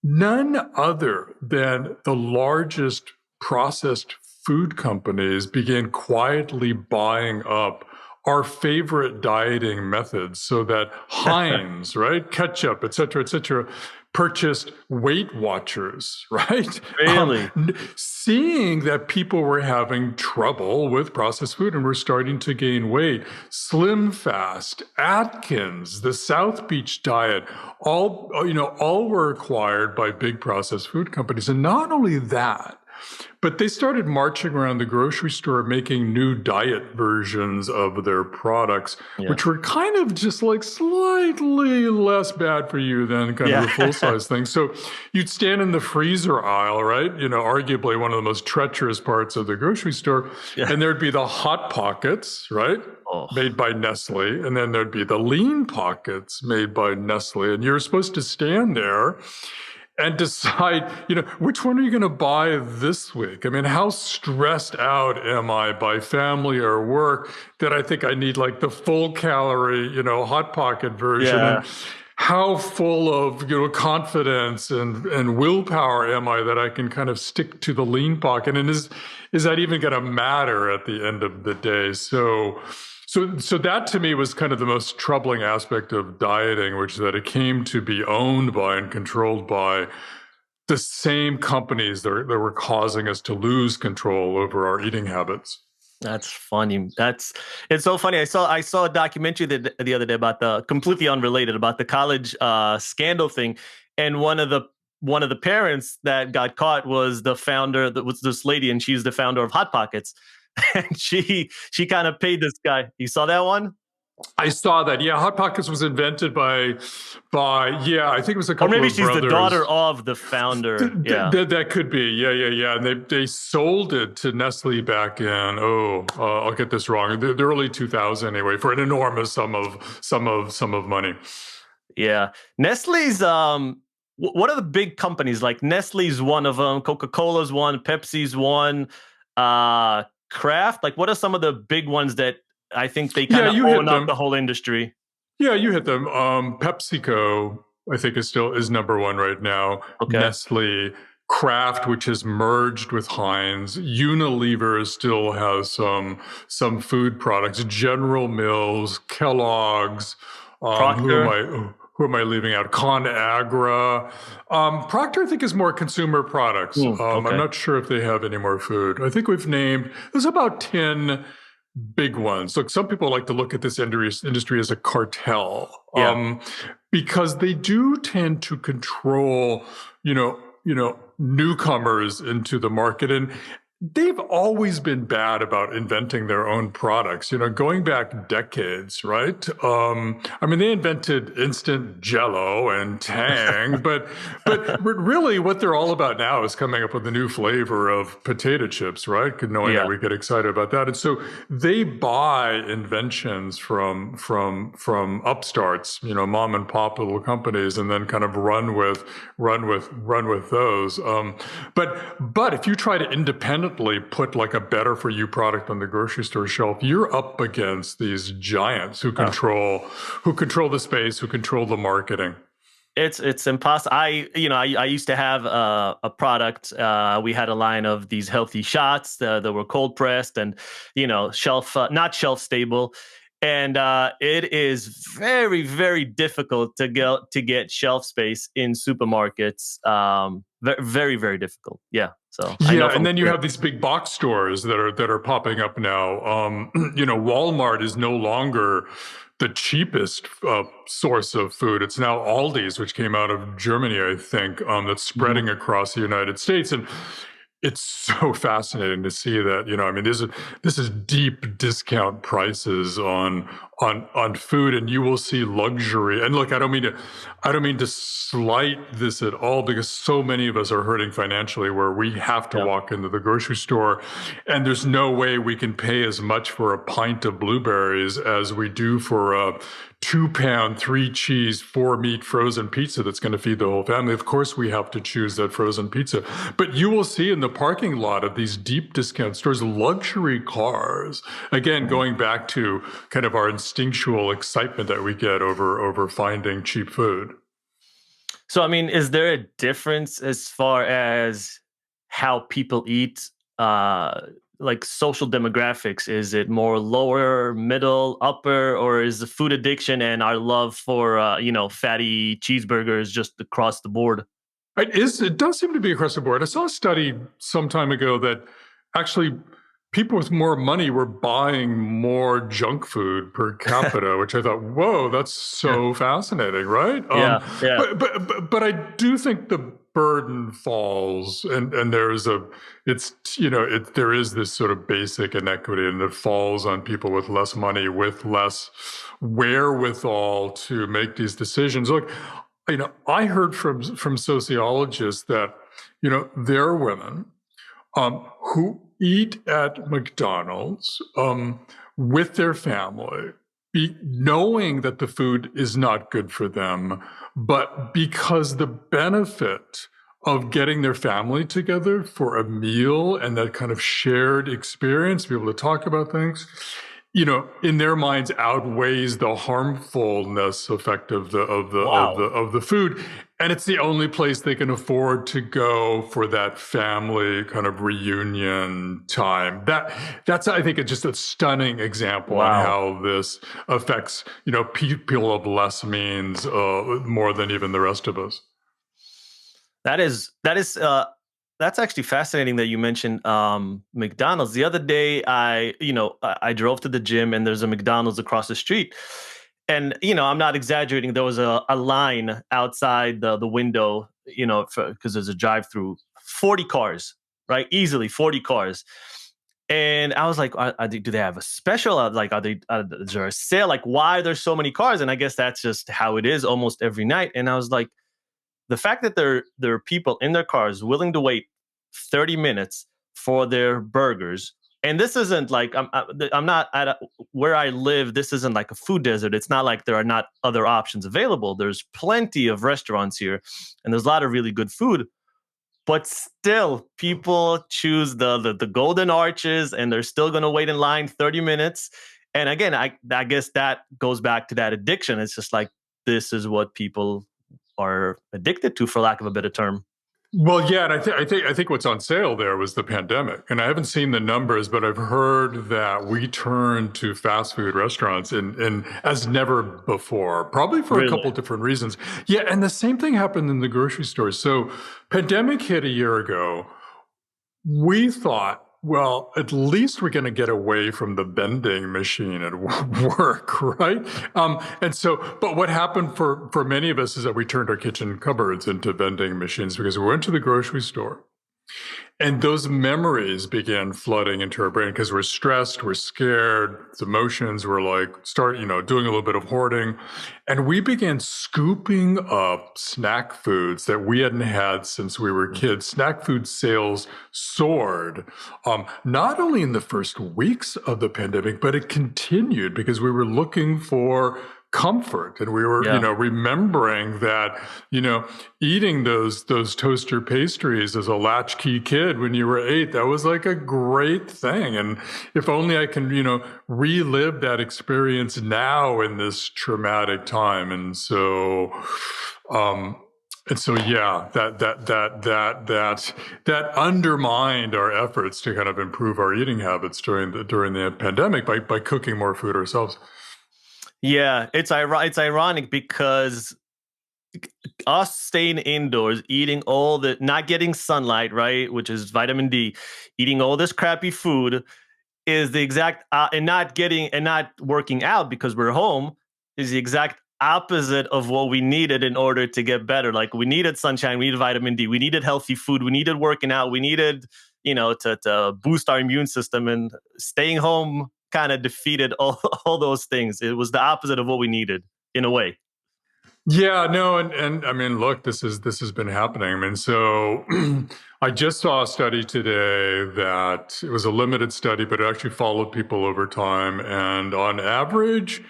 none other than the largest processed food companies began quietly buying up our favorite dieting methods, so that Heinz, right, ketchup, et cetera, purchased Weight Watchers, right? Really? Seeing that people were having trouble with processed food and were starting to gain weight, Slim Fast, Atkins, the South Beach diet, all were acquired by big processed food companies. And not only that, but they started marching around the grocery store making new diet versions of their products, which were kind of just like slightly less bad for you than kind of the full-size thing. So you'd stand in the freezer aisle, right? Arguably one of the most treacherous parts of the grocery store. Yeah. And there'd be the Hot Pockets, right? Made by Nestle. And then there'd be the Lean Pockets made by Nestle. And you're supposed to stand there and decide, which one are you going to buy this week? I mean, how stressed out am I by family or work that I think I need like the full calorie, Hot Pocket version? Yeah. And how full of, confidence and willpower am I that I can kind of stick to the Lean Pocket? And is that even going to matter at the end of the day? So that to me was kind of the most troubling aspect of dieting, which is that it came to be owned by and controlled by the same companies that were causing us to lose control over our eating habits. That's funny. It's so funny. I saw a documentary the other day about completely unrelated about the college scandal thing, and one of the parents that got caught was the founder. That was this lady, and she's the founder of Hot Pockets. And she kind of paid this guy. You saw that one? I saw that. Yeah, Hot Pockets was invented by I think it was a couple of brothers. Or maybe she's the daughter of the founder. That could be. Yeah. And they sold it to Nestle back in I'll get this wrong. The early 2000s anyway, for an enormous sum of money. Yeah, Nestle's what are the big companies? Like Nestle's one of them, Coca-Cola's one, Pepsi's one, Kraft. Like, what are some of the big ones that I think they kind of own up the whole industry? Yeah, you hit them. PepsiCo, I think, is number one right now. Okay. Nestle, Kraft, which has merged with Heinz. Unilever still has some food products. General Mills, Kellogg's. Procter. Who am I leaving out? ConAgra. Procter, I think, is more consumer products. Okay. I'm not sure if they have any more food. I think there's about 10 big ones. Look, some people like to look at this industry as a cartel, because they do tend to control, newcomers into the market. And they've always been bad about inventing their own products, going back decades, right? They invented instant Jell-O and Tang, but really what they're all about now is coming up with a new flavor of potato chips, right? Knowing that we get excited about that. And so they buy inventions from upstarts, mom and pop little companies, and then kind of run with those. But if you try to independently put like a better for you product on the grocery store shelf, you're up against these giants who control the space, who control the marketing. It's impossible. I used to have a product. We had a line of these healthy shots that were cold pressed and not shelf stable. And it is very, very difficult to get shelf space in supermarkets. Very, very difficult. Yeah. So and then you have these big box stores that are popping up now. Walmart is no longer the cheapest source of food. It's now Aldi's, which came out of Germany, I think, that's spreading across the United States. And it's so fascinating to see that, this is deep discount prices on on food, and you will see luxury. And look, I don't mean to slight this at all, because so many of us are hurting financially, where we have to Yeah. walk into the grocery store, and there's no way we can pay as much for a pint of blueberries as we do for a 2-pound, 3-cheese, 4-meat frozen pizza that's going to feed the whole family. Of course, we have to choose that frozen pizza. But you will see in the parking lot of these deep discount stores, luxury cars. Again, going back to kind of our instinctual excitement that we get over finding cheap food. So, I mean, is there a difference as far as how people eat? Like social demographics, is it more lower, middle, upper, or is the food addiction and our love for fatty cheeseburgers just across the board? It does seem to be across the board. I saw a study some time ago that actually people with more money were buying more junk food per capita, which I thought, whoa, that's so fascinating, right? Yeah, yeah. But I do think the burden falls, and there is there is this sort of basic inequity, and it falls on people with less money, with less wherewithal to make these decisions. Look, I heard from sociologists that there are women who eat at McDonald's with their family, knowing that the food is not good for them, but because the benefit of getting their family together for a meal and that kind of shared experience, to be able to talk about things, in their minds outweighs the harmfulness effect of Wow. the food. And it's the only place they can afford to go for that family kind of reunion time. That's, I think, it's just a stunning example on Wow. how this affects, people of less means more than even the rest of us. That's actually fascinating that you mentioned McDonald's. The other day, I drove to the gym, and there's a McDonald's across the street. And I'm not exaggerating. There was a line outside the window, because there's a drive-through, 40 cars, right? Easily 40 cars. And I was like, do they have a special? Like, is there a sale? Like, why are there so many cars? And I guess that's just how it is almost every night. And I was like, the fact that there are people in their cars willing to wait 30 minutes for their burgers. And this isn't like I'm not where I live. This isn't like a food desert. It's not like there are not other options available. There's plenty of restaurants here, and there's a lot of really good food. But still, people choose the golden arches, and they're still going to wait in line 30 minutes. And again, I guess that goes back to that addiction. It's just like, this is what people are addicted to, for lack of a better term. Well, yeah, and I think what's on sale there was the pandemic, and I haven't seen the numbers, but I've heard that we turned to fast food restaurants in as never before, probably for a Really? couple different reasons. Yeah, and the same thing happened in the grocery stores. So, pandemic hit a year ago. We thought, well, at least we're going to get away from the vending machine at work, right? But what happened for many of us is that we turned our kitchen cupboards into vending machines, because we went to the grocery store. And those memories began flooding into our brain, because we're stressed, we're scared, emotions were like, doing a little bit of hoarding. And we began scooping up snack foods that we hadn't had since we were kids. Snack food sales soared, not only in the first weeks of the pandemic, but it continued, because we were looking for comfort, and we were Yeah. remembering that eating those toaster pastries as a latchkey kid when you were 8, that was like a great thing. And if only I can relive that experience now in this traumatic time. Yeah, that undermined our efforts to kind of improve our eating habits during the pandemic by cooking more food ourselves. Yeah, it's ironic because us staying indoors, eating not getting sunlight, right, which is vitamin D, eating all this crappy food is the exact and not working out because we're home is the exact opposite of what we needed in order to get better. Like, we needed sunshine, we needed vitamin D, we needed healthy food, we needed working out, we needed to boost our immune system, and staying home kind of defeated all those things. It was the opposite of what we needed in a way. Yeah, no, and I mean, look, this has been happening. I mean, so I just saw a study today that it was a limited study, but it actually followed people over time, and on average,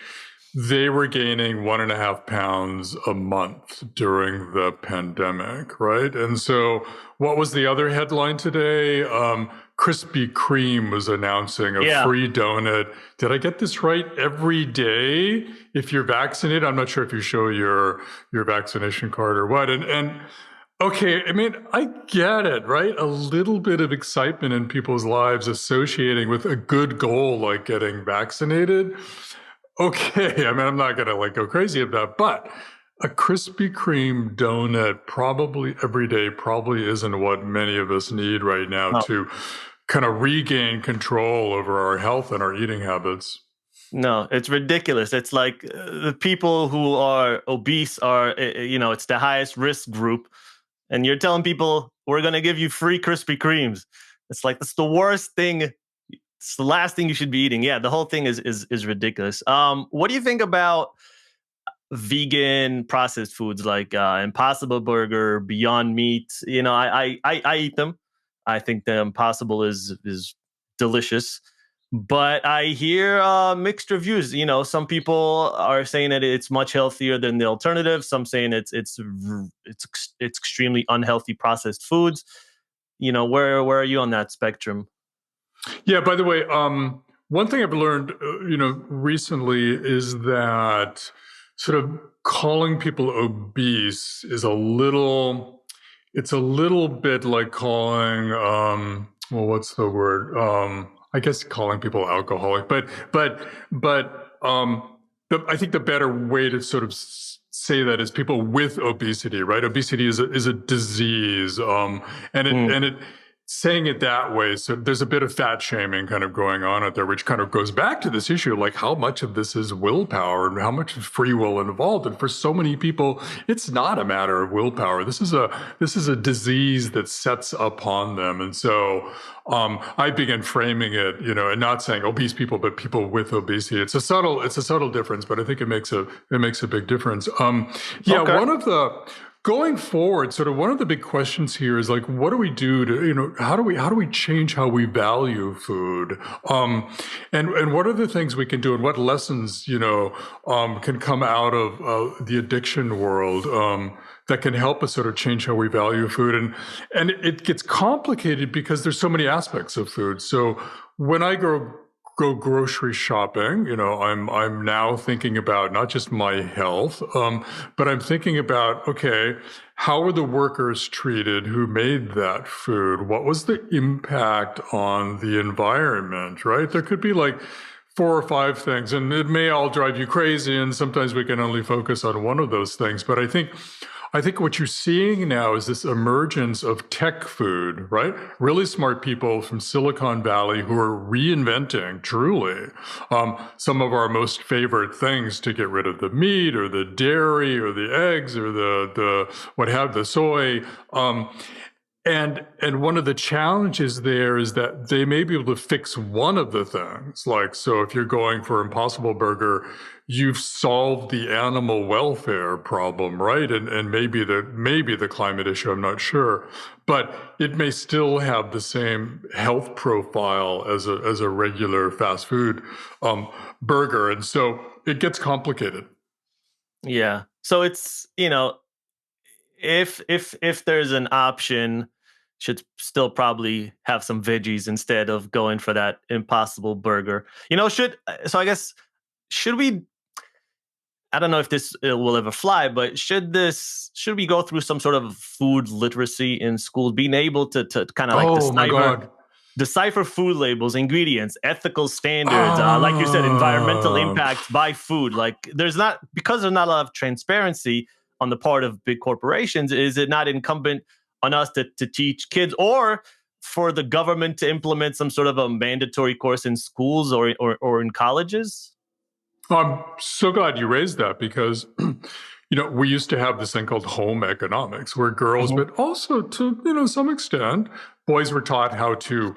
they were gaining 1.5 pounds a month during the pandemic, right? And so, what was the other headline today? Krispy Kreme was announcing a Yeah. free donut. Did I get this right? Every day, if you're vaccinated, I'm not sure if you show your vaccination card or what. And okay, I mean, I get it, right? A little bit of excitement in people's lives associating with a good goal like getting vaccinated. Okay, I mean, I'm not gonna go crazy about that, but a Krispy Kreme donut probably every day probably isn't what many of us need right now No. to kind of regain control over our health and our eating habits. No, it's ridiculous. It's like the people who are obese are, it's the highest risk group. And you're telling people, we're going to give you free Krispy Kremes. It's like, that's the worst thing. It's the last thing you should be eating. Yeah, the whole thing is ridiculous. What do you think about vegan processed foods like Impossible Burger, Beyond Meat? I eat them. I think the Impossible is delicious, but I hear mixed reviews. Some people are saying that it's much healthier than the alternative. Some saying it's extremely unhealthy processed foods. Where are you on that spectrum? Yeah, by the way, one thing I've learned, recently is that sort of calling people obese is it's a little bit like calling, well, what's the word? I guess calling people alcoholic, I think the better way to sort of say that is people with obesity, right? Obesity is a disease, and it saying it that way. So there's a bit of fat shaming kind of going on out there, which kind of goes back to this issue, like how much of this is willpower and how much is free will involved. And for so many people, it's not a matter of willpower. This is a disease that sets upon them. And so I began framing it, and not saying obese people, but people with obesity. It's a subtle difference, but I think it makes a big difference. Okay. Going forward, sort of one of the big questions here is like, what do we do to, how do we change how we value food? And what are the things we can do, and what lessons, can come out of the addiction world that can help us sort of change how we value food? And it gets complicated because there's so many aspects of food. So when I go grocery shopping, I'm now thinking about not just my health, but I'm thinking about, okay, how were the workers treated who made that food? What was the impact on the environment, right? There could be like 4 or 5 things, and it may all drive you crazy, and sometimes we can only focus on one of those things. But I think what you're seeing now is this emergence of tech food, right? Really smart people from Silicon Valley who are reinventing, truly, some of our most favorite things to get rid of the meat or the dairy or the eggs or the soy. And one of the challenges there is that they may be able to fix one of the things. Like, so if you're going for Impossible Burger, you've solved the animal welfare problem, right? And maybe the climate issue, I'm not sure. But it may still have the same health profile as a regular fast food burger. And so it gets complicated. Yeah. So it's, if there's an option, should still probably have some veggies instead of going for that Impossible Burger. So I guess, should we, I don't know if this will ever fly, but should we go through some sort of food literacy in schools, being able to kind of like decipher food labels, ingredients, ethical standards, like you said, environmental impacts by food. Like because there's not a lot of transparency on the part of big corporations, is it not incumbent on us to teach kids, or for the government to implement some sort of a mandatory course in schools or in colleges? I'm so glad you raised that, because we used to have this thing called home economics, where girls, but also to some extent, boys were taught how to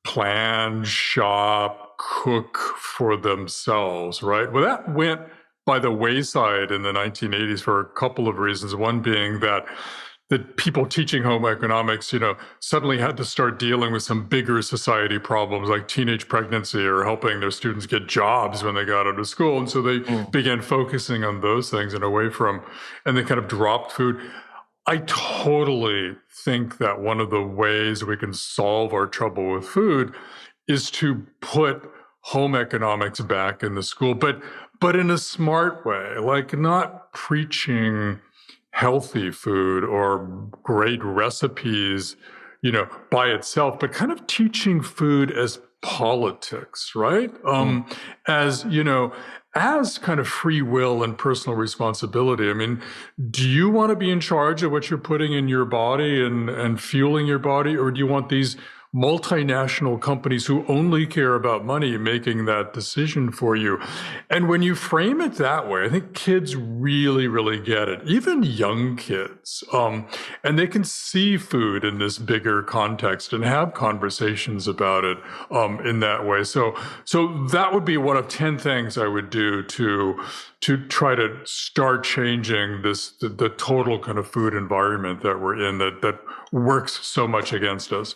plan, shop, cook for themselves, right? Well, that went by the wayside in the 1980s for a couple of reasons. One being that the people teaching home economics, suddenly had to start dealing with some bigger society problems like teenage pregnancy or helping their students get jobs when they got out of school. And so they began focusing on those things and away from, and they kind of dropped food. I totally think that one of the ways we can solve our trouble with food is to put home economics back in the school, but in a smart way, like not preaching healthy food or great recipes, by itself, but kind of teaching food as politics, right? As kind of free will and personal responsibility. I mean, do you want to be in charge of what you're putting in your body and fueling your body, or do you want these multinational companies who only care about money making that decision for you? And when you frame it that way, I think kids really, really get it, even young kids. And they can see food in this bigger context and have conversations about it in that way. So that would be one of 10 things I would do to try to start changing the total kind of food environment that we're in that works so much against us.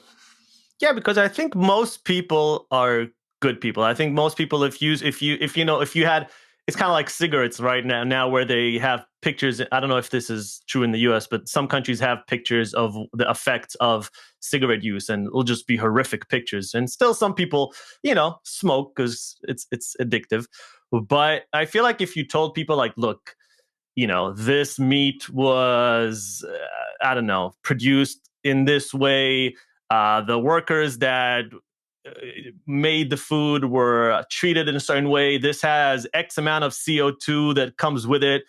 Yeah, because I think most people are good people. I think most people, if you had, it's kind of like cigarettes right now where they have pictures. I don't know if this is true in the US, but some countries have pictures of the effects of cigarette use, and it'll just be horrific pictures. And still some people, smoke because it's addictive. But I feel like if you told people like, look, this meat was, produced in this way. The workers that made the food were treated in a certain way. This has X amount of CO2 that comes with it.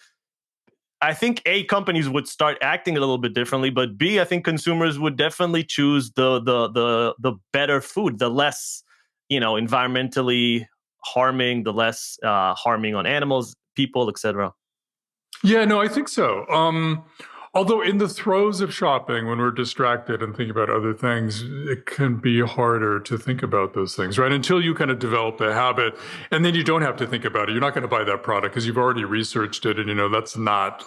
I think A, companies would start acting a little bit differently, but B, I think consumers would definitely choose the better food, the less, environmentally harming, the less harming on animals, people, etc. Yeah, no, I think so. Although in the throes of shopping, when we're distracted and think about other things, it can be harder to think about those things, right? Until you kind of develop the habit, and then you don't have to think about it. You're not going to buy that product because you've already researched it, and that's not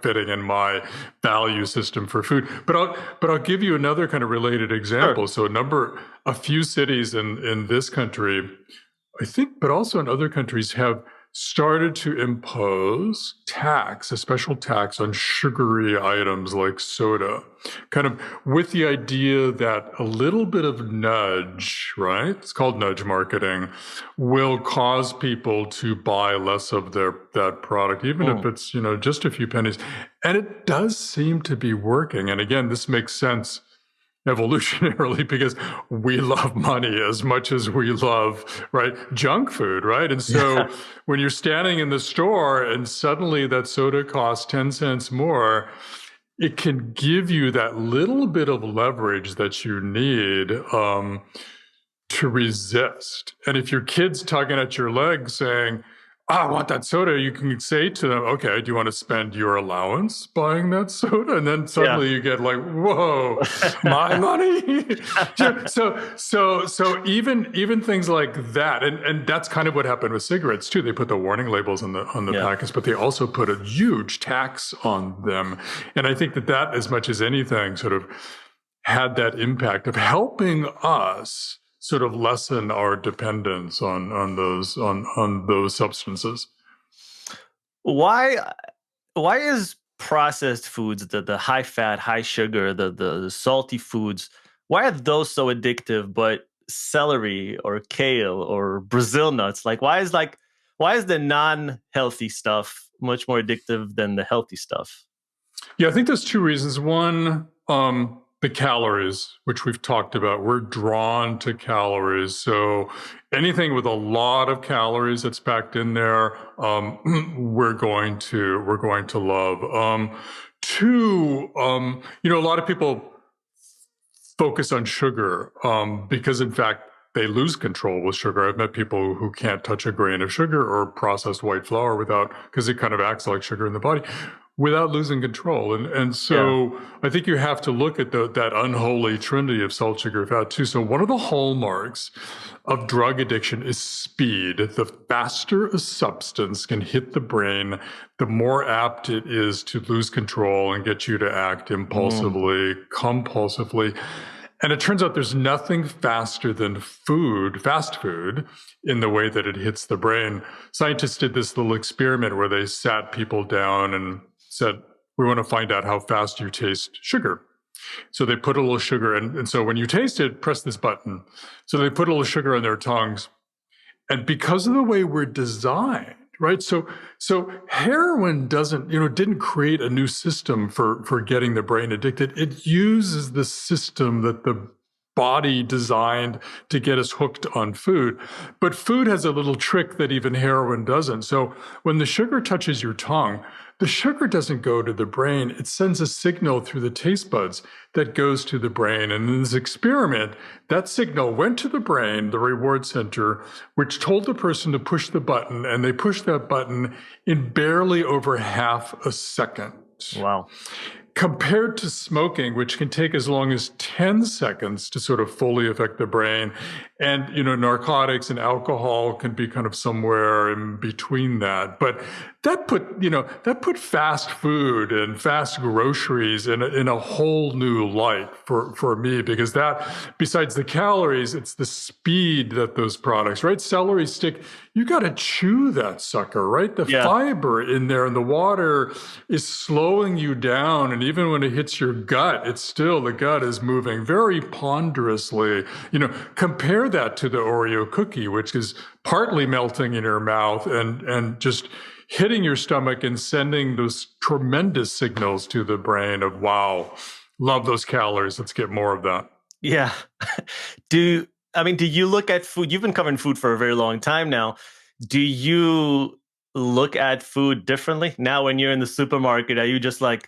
fitting in my value system for food. But I'll give you another kind of related example. Sure. So a few cities in this country, I think, but also in other countries, have started to impose a special tax on sugary items like soda, kind of with the idea that a little bit of nudge, right? It's called nudge marketing, will cause people to buy less of that product, even if it's, just a few pennies. And it does seem to be working. And again, this makes sense evolutionarily because we love money as much as we love, right, junk food, right? And so when you're standing in the store and suddenly that soda costs 10 cents more, it can give you that little bit of leverage that you need to resist. And if your kid's tugging at your leg saying, I want that soda, you can say to them, okay, do you want to spend your allowance buying that soda? And then suddenly you get like, whoa, my money. So even things like that, and that's kind of what happened with cigarettes too. They put the warning labels on the packets, but they also put a huge tax on them. And I think that as much as anything sort of had that impact of helping us sort of lessen our dependence on those substances. Why is processed foods, the high fat, high sugar, the salty foods, why are those so addictive? But celery or kale or Brazil nuts, why is the non-healthy stuff much more addictive than the healthy stuff? Yeah, I think there's two reasons. One, the calories, which we've talked about. We're drawn to calories. So anything with a lot of calories that's packed in there, we're going to love. Two, a lot of people focus on sugar because, in fact, they lose control with sugar. I've met people who can't touch a grain of sugar or processed white flour because it kind of acts like sugar in the body. without losing control. And so I think you have to look at that unholy trinity of salt, sugar, fat too. So one of the hallmarks of drug addiction is speed. The faster a substance can hit the brain, the more apt it is to lose control and get you to act impulsively, compulsively. And it turns out there's nothing faster than fast food, in the way that it hits the brain. Scientists did this little experiment where they sat people down and said, we want to find out how fast you taste sugar. So they put a little sugar in. And so when you taste it, press this button. So they put a little sugar on their tongues. And because of the way we're designed, right? So heroin didn't create a new system for getting the brain addicted. It uses the system that the body designed to get us hooked on food. But food has a little trick that even heroin doesn't. So when the sugar touches your tongue, the sugar doesn't go to the brain. It sends a signal through the taste buds that goes to the brain. And in this experiment, that signal went to the brain, the reward center, which told the person to push the button. And they pushed that button in barely over half a second. Wow. Compared to smoking, which can take as long as 10 seconds to sort of fully affect the brain. And, narcotics and alcohol can be kind of somewhere in between that. But that put fast food and fast groceries in a whole new light for me, because that, besides the calories, it's the speed that those products, right? Celery stick, you got to chew that sucker, right? The fiber in there and the water is slowing you down. And even when it hits your gut, the gut is moving very ponderously. Compare that to the Oreo cookie, which is partly melting in your mouth and just hitting your stomach and sending those tremendous signals to the brain of, wow, love those calories. Let's get more of that. Yeah. Do you look at food? You've been covering food for a very long time now. Do you look at food differently now when you're in the supermarket? Are you just like,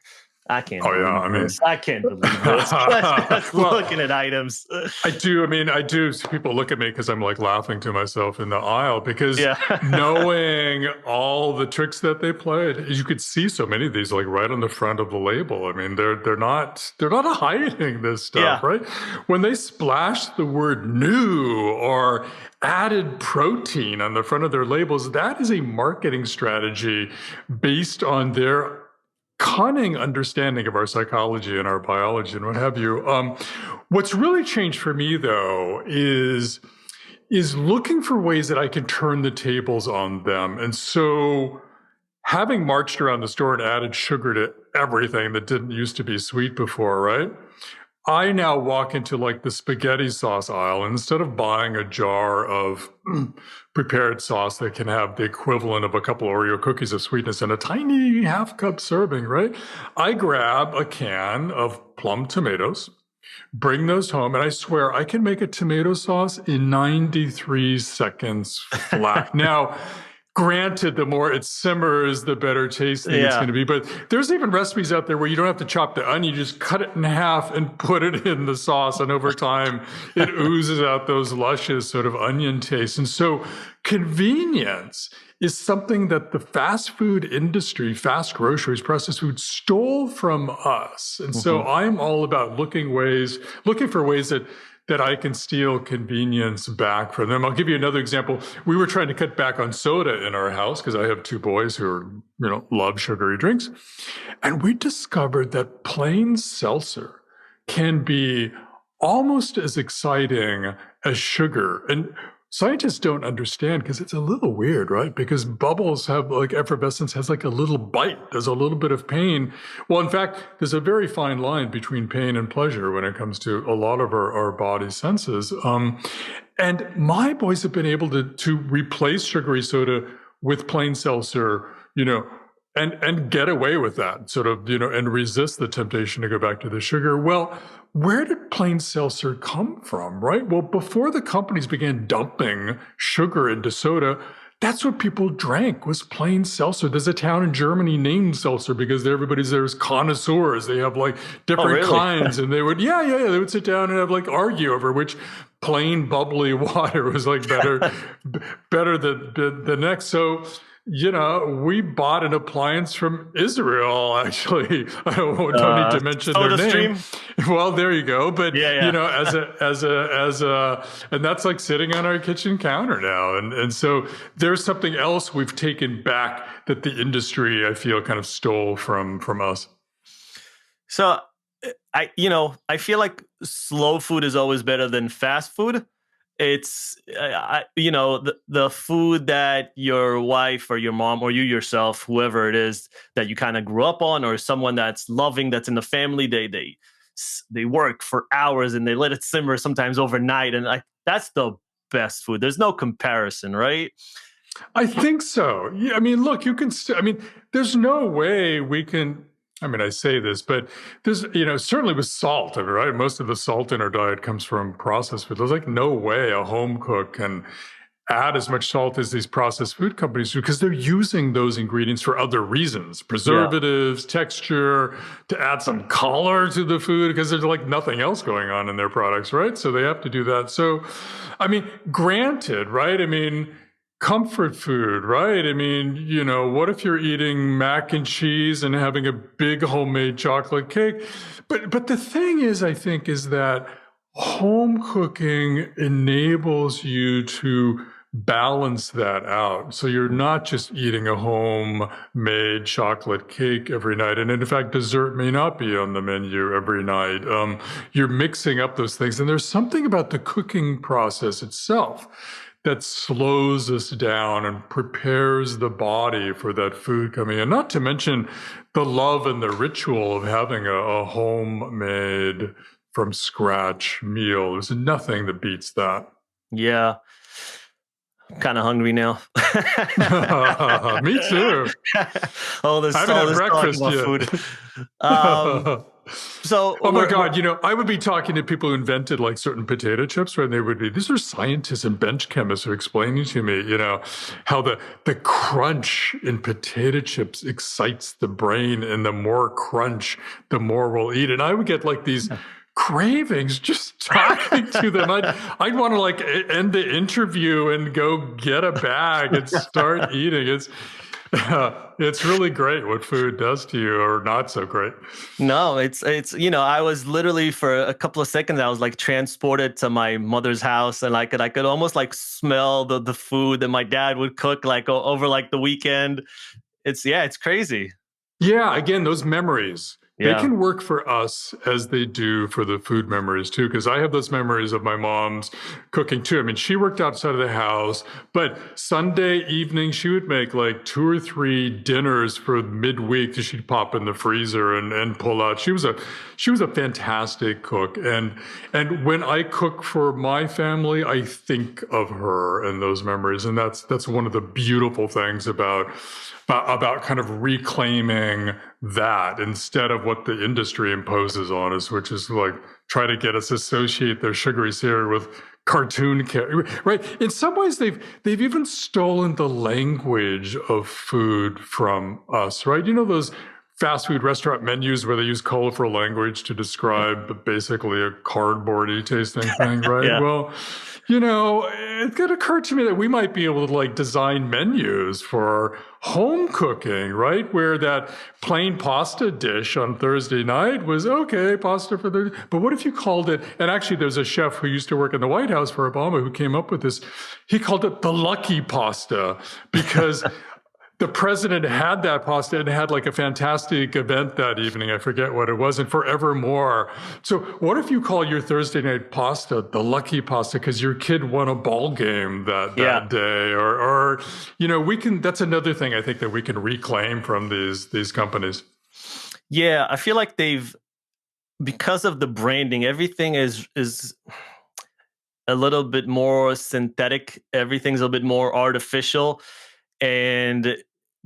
I can't believe this. I can't believe this. Just looking at items. I do. People look at me because I'm like laughing to myself in the aisle, because knowing all the tricks that they played, you could see so many of these like right on the front of the label. I mean, they're not hiding this stuff, right? When they splash the word new or added protein on the front of their labels, that is a marketing strategy based on their cunning understanding of our psychology and our biology and what have you. What's really changed for me, though, is looking for ways that I can turn the tables on them. And so having marched around the store and added sugar to everything that didn't used to be sweet before, right? I now walk into like the spaghetti sauce aisle, and instead of buying a jar of prepared sauce that can have the equivalent of a couple Oreo cookies of sweetness in a tiny half-cup serving, right? I grab a can of plum tomatoes, bring those home, and I swear I can make a tomato sauce in 93 seconds flat. Now, granted, the more it simmers, the better tasting it's going to be. But there's even recipes out there where you don't have to chop the onion. You just cut it in half and put it in the sauce. And over time, it oozes out those luscious sort of onion tastes. And so convenience is something that the fast food industry, fast groceries, processed food, stole from us. And so I'm all about looking for ways that I can steal convenience back from them. I'll give you another example. We were trying to cut back on soda in our house because I have two boys who love sugary drinks. And we discovered that plain seltzer can be almost as exciting as sugar. And scientists don't understand because it's a little weird, right? Because bubbles have effervescence has a little bite. There's a little bit of pain. Well, in fact, there's a very fine line between pain and pleasure when it comes to a lot of our body senses. And my boys have been able to replace sugary soda with plain seltzer, and get away with that sort of, and resist the temptation to go back to the sugar. Well, where did plain seltzer come from, right? Well, before the companies began dumping sugar into soda, that's what people drank, was plain seltzer. There's a town in Germany named Seltzer because there's connoisseurs. They have different kinds, and they would, they would sit down and have argue over which plain bubbly water was better than the next. So we bought an appliance from Israel, actually. I don't need to mention their name. SodaStream? Well, there you go. But, Yeah, yeah. and that's like sitting on our kitchen counter now. And so there's something else we've taken back that the industry, I feel, kind of stole from us. So I feel like slow food is always better than fast food. It's the food that your wife or your mom or you yourself, whoever it is that you kind of grew up on, or someone that's loving, that's in the family, they work for hours and they let it simmer sometimes overnight, and like that's the best food. There's no comparison, right? I think so. Yeah, I mean, look, you can. There's no way we can. I mean, I say this, but there's, certainly with salt, right? Most of the salt in our diet comes from processed food. There's like no way a home cook can add as much salt as these processed food companies do, because they're using those ingredients for other reasons, preservatives, texture, to add some color to the food, because there's like nothing else going on in their products, right? So they have to do that. So, I mean, granted, right? I mean, comfort food, right? I mean, what if you're eating mac and cheese and having a big homemade chocolate cake? But the thing is, I think, is that home cooking enables you to balance that out. So you're not just eating a homemade chocolate cake every night. And in fact, dessert may not be on the menu every night. You're mixing up those things. And there's something about the cooking process itself that slows us down and prepares the body for that food coming in. Not to mention the love and the ritual of having a homemade from scratch meal. There's nothing that beats that. Yeah. I'm kind of hungry now. Me too. I haven't had breakfast yet. Food. Oh my God, I would be talking to people who invented like certain potato chips, right? And they would be, these are scientists and bench chemists who are explaining to me, how the crunch in potato chips excites the brain, and the more crunch, the more we'll eat. And I would get like these cravings just talking to them. I'd want to like end the interview and go get a bag and start eating. It's really great what food does to you, or not so great. No, it's I was literally, for a couple of seconds, I was like transported to my mother's house, and I could almost like smell the food that my dad would cook like over like the weekend. It's crazy. Yeah, again, those memories. Yeah. They can work for us as they do for the food memories too, because I have those memories of my mom's cooking too. I mean, she worked outside of the house, but Sunday evening she would make like 2 or 3 dinners for midweek that she'd pop in the freezer and pull out. She was a fantastic cook, and when I cook for my family, I think of her and those memories, and that's one of the beautiful things about kind of reclaiming that, instead of what the industry imposes on us, which is like try to get us to associate their sugary cereal with cartoon characters, right? In some ways, they've even stolen the language of food from us, right? Those fast food restaurant menus where they use colorful language to describe basically a cardboardy tasting thing, right? Yeah. Well, it could occur to me that we might be able to like design menus for home cooking, right? Where that plain pasta dish on Thursday night was okay, pasta for the, but what if you called it, and actually there's a chef who used to work in the White House for Obama who came up with this, he called it the lucky pasta, because the president had that pasta and had like a fantastic event that evening. I forget what it was, and forevermore. So what if you call your Thursday night pasta the lucky pasta because your kid won a ball game that day? Or we can, that's another thing I think that we can reclaim from these companies. Yeah, I feel like because of the branding, everything is a little bit more synthetic. Everything's a bit more artificial. And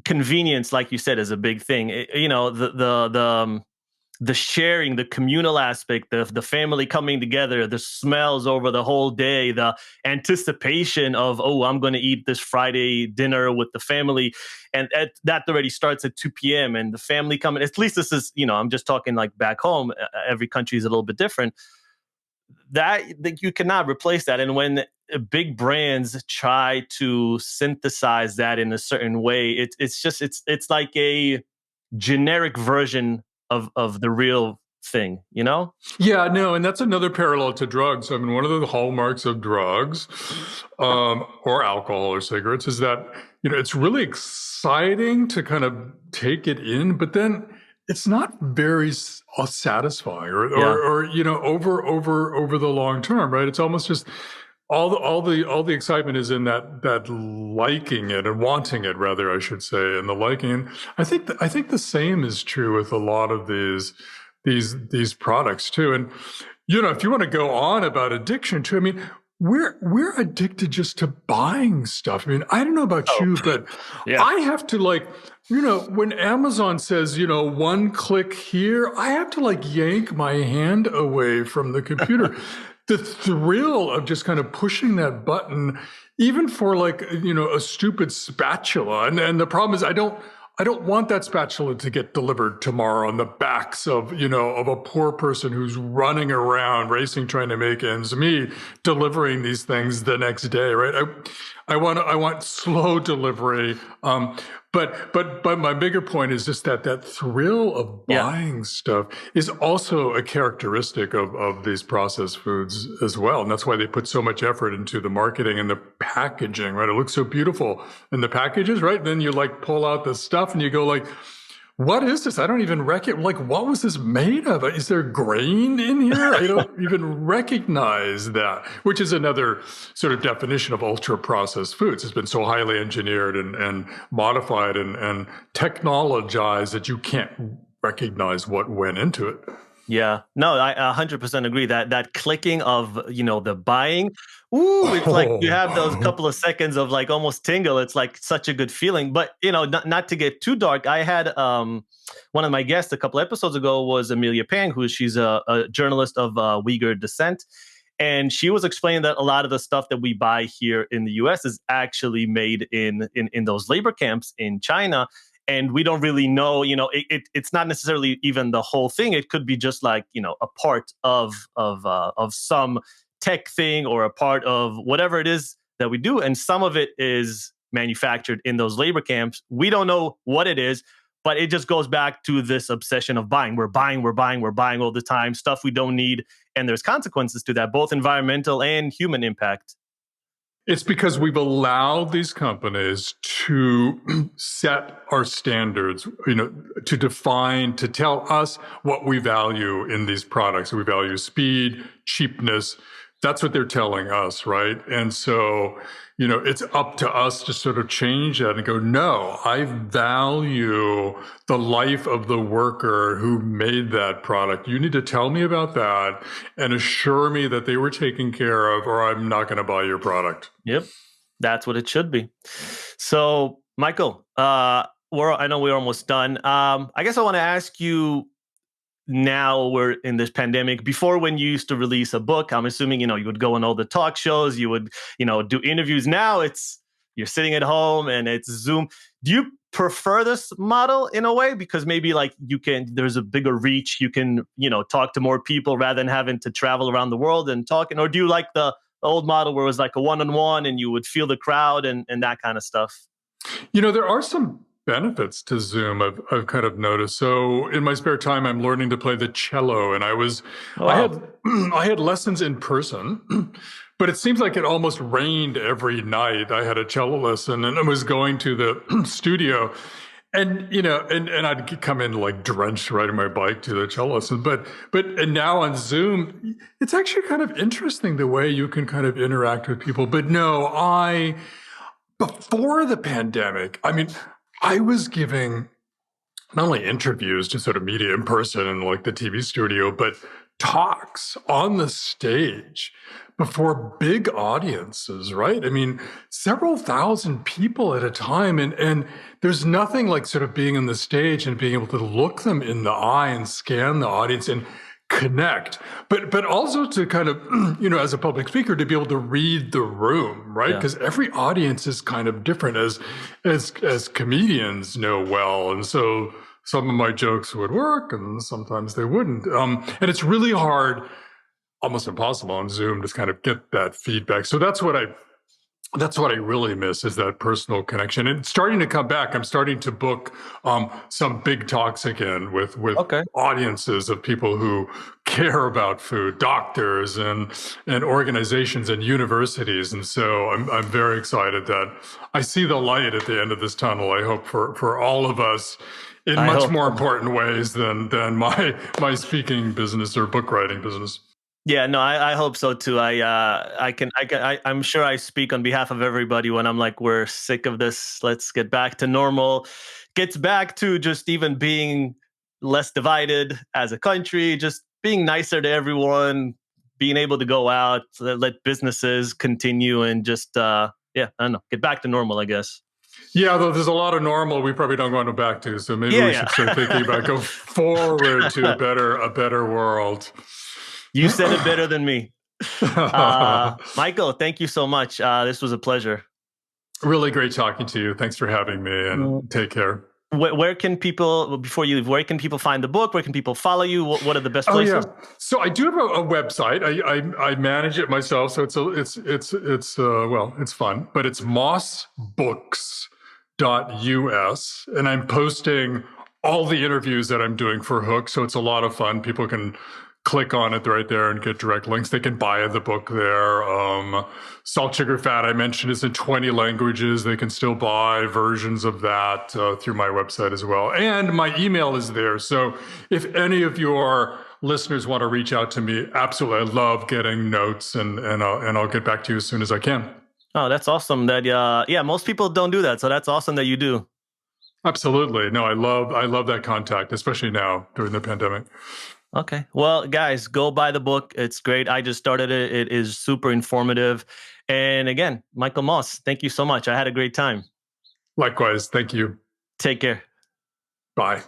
convenience, like you said, is a big thing. The sharing, the communal aspect, the family coming together, the smells over the whole day, the anticipation of, I'm going to eat this Friday dinner with the family. And that already starts at 2 p.m. and the family coming. At least this is, I'm just talking like back home. Every country is a little bit different. that you cannot replace that. And when big brands try to synthesize that in a certain way, it's like a generic version of the real thing, you know? Yeah, no, and that's another parallel to drugs. I mean, one of the hallmarks of drugs, or alcohol or cigarettes, is that it's really exciting to kind of take it in, but then it's not very satisfying, Yeah. or over the long term, right? It's almost just all the excitement is in that liking it and wanting it, rather, I should say, and the liking. And I think the same is true with a lot of these products too. And if you want to go on about addiction too, I mean, we're addicted just to buying stuff. I mean, I don't know about you, but Yeah. I have to, like, when Amazon says, one click here, I have to like yank my hand away from the computer. The thrill of just kind of pushing that button, even for like, a stupid spatula. And the problem is I don't want that spatula to get delivered tomorrow on the backs of, of a poor person who's running around racing, trying to make ends meet, delivering these things the next day, right? I want slow delivery. But my bigger point is just that thrill of buying stuff is also a characteristic of these processed foods as well. And that's why they put so much effort into the marketing and the packaging, right? It looks so beautiful in the packages, right? And then you like pull out the stuff and you go like, what is this? I don't even recognize, like, what was this made of? Is there grain in here? I don't even recognize that, which is another sort of definition of ultra processed foods. It's been so highly engineered and modified and technologized that you can't recognize what went into it. Yeah, no, I 100% agree that clicking of, the buying. Ooh, it's like you have those couple of seconds of like almost tingle. It's like such a good feeling. But, not to get too dark, I had one of my guests a couple episodes ago was Amelia Pang, she's a journalist of Uyghur descent. And she was explaining that a lot of the stuff that we buy here in the US is actually made in those labor camps in China. And we don't really know, it's not necessarily even the whole thing. It could be just like, a part of some tech thing or a part of whatever it is that we do. And some of it is manufactured in those labor camps. We don't know what it is, but it just goes back to this obsession of buying. We're buying all the time, stuff we don't need. And there's consequences to that, both environmental and human impact. It's because we've allowed these companies to set our standards, to define, to tell us what we value in these products. We value speed, cheapness. That's what they're telling us, right? And so, it's up to us to sort of change that and go, no, I value the life of the worker who made that product. You need to tell me about that and assure me that they were taken care of, or I'm not going to buy your product. Yep, that's what it should be. So, Michael, I know we're almost done. I guess I want to ask you, now we're in this pandemic. Before, when you used to release a book, I'm assuming, you would go on all the talk shows, you would, do interviews. Now you're sitting at home and it's Zoom. Do you prefer this model in a way? Because maybe like there's a bigger reach. You can, talk to more people rather than having to travel around the world and talking. Or do you like the old model where it was like a one-on-one and you would feel the crowd and that kind of stuff? There are some benefits to Zoom I've kind of noticed. So in my spare time, I'm learning to play the cello, and I had lessons in person, but it seems like it almost rained every night. I had a cello lesson, and I was going to the studio, and and I'd come in like drenched riding my bike to the cello lesson. And now on Zoom, it's actually kind of interesting the way you can kind of interact with people. But no, before the pandemic, I mean, I was giving not only interviews to sort of media in person and like the TV studio, but talks on the stage before big audiences, right? I mean, several thousand people at a time. And there's nothing like sort of being on the stage and being able to look them in the eye and scan the audience and connect, but also to kind of, as a public speaker, to be able to read the room, right? Because every audience is kind of different, as comedians know well. And so some of my jokes would work and sometimes they wouldn't. And it's really hard almost impossible on Zoom to kind of get that feedback. So that's what I really miss, is that personal connection. And it's starting to come back. I'm starting to book some big talks again with Okay. audiences of people who care about food, doctors and organizations and universities. And so I'm very excited that I see the light at the end of this tunnel. I hope for all of us in I much hope more so. important ways than my speaking business or book writing business. Yeah, no, I hope so too. I'm sure I speak on behalf of everybody when I'm like, we're sick of this. Let's get back to normal. Gets back to just even being less divided as a country, just being nicer to everyone, being able to go out, let businesses continue, and just yeah, I don't know, get back to normal, I guess. Yeah, though there's a lot of normal we probably don't go back to. So maybe we should start thinking about Yeah, go forward to yeah. a better world. You said it better than me. Michael, thank you so much. This was a pleasure. Really great talking to you. Thanks for having me, and take care. Where can people, before you leave, where can people find the book? Where can people follow you? What are the best Oh yeah, places? so I do have a website. I manage it myself, so well, it's fun, but it's mossbooks.us, and I'm posting all the interviews that I'm doing for Hook. So it's a lot of fun. People can click on it right there and get direct links. They can buy the book there. Salt, Sugar, Fat, I mentioned, is in 20 languages. They can still buy versions of that through my website as well. And my email is there. So if any of your listeners want to reach out to me, absolutely. I love getting notes, and I'll get back to you as soon as I can. Oh, that's awesome. That yeah, most people don't do that, so that's awesome that you do. Absolutely. No, I love that contact, especially now during the pandemic. Okay. Well, guys, go buy the book. It's great. I just started it. It is super informative. And again, Michael Moss, thank you so much. I had a great time. Likewise. Thank you. Take care. Bye.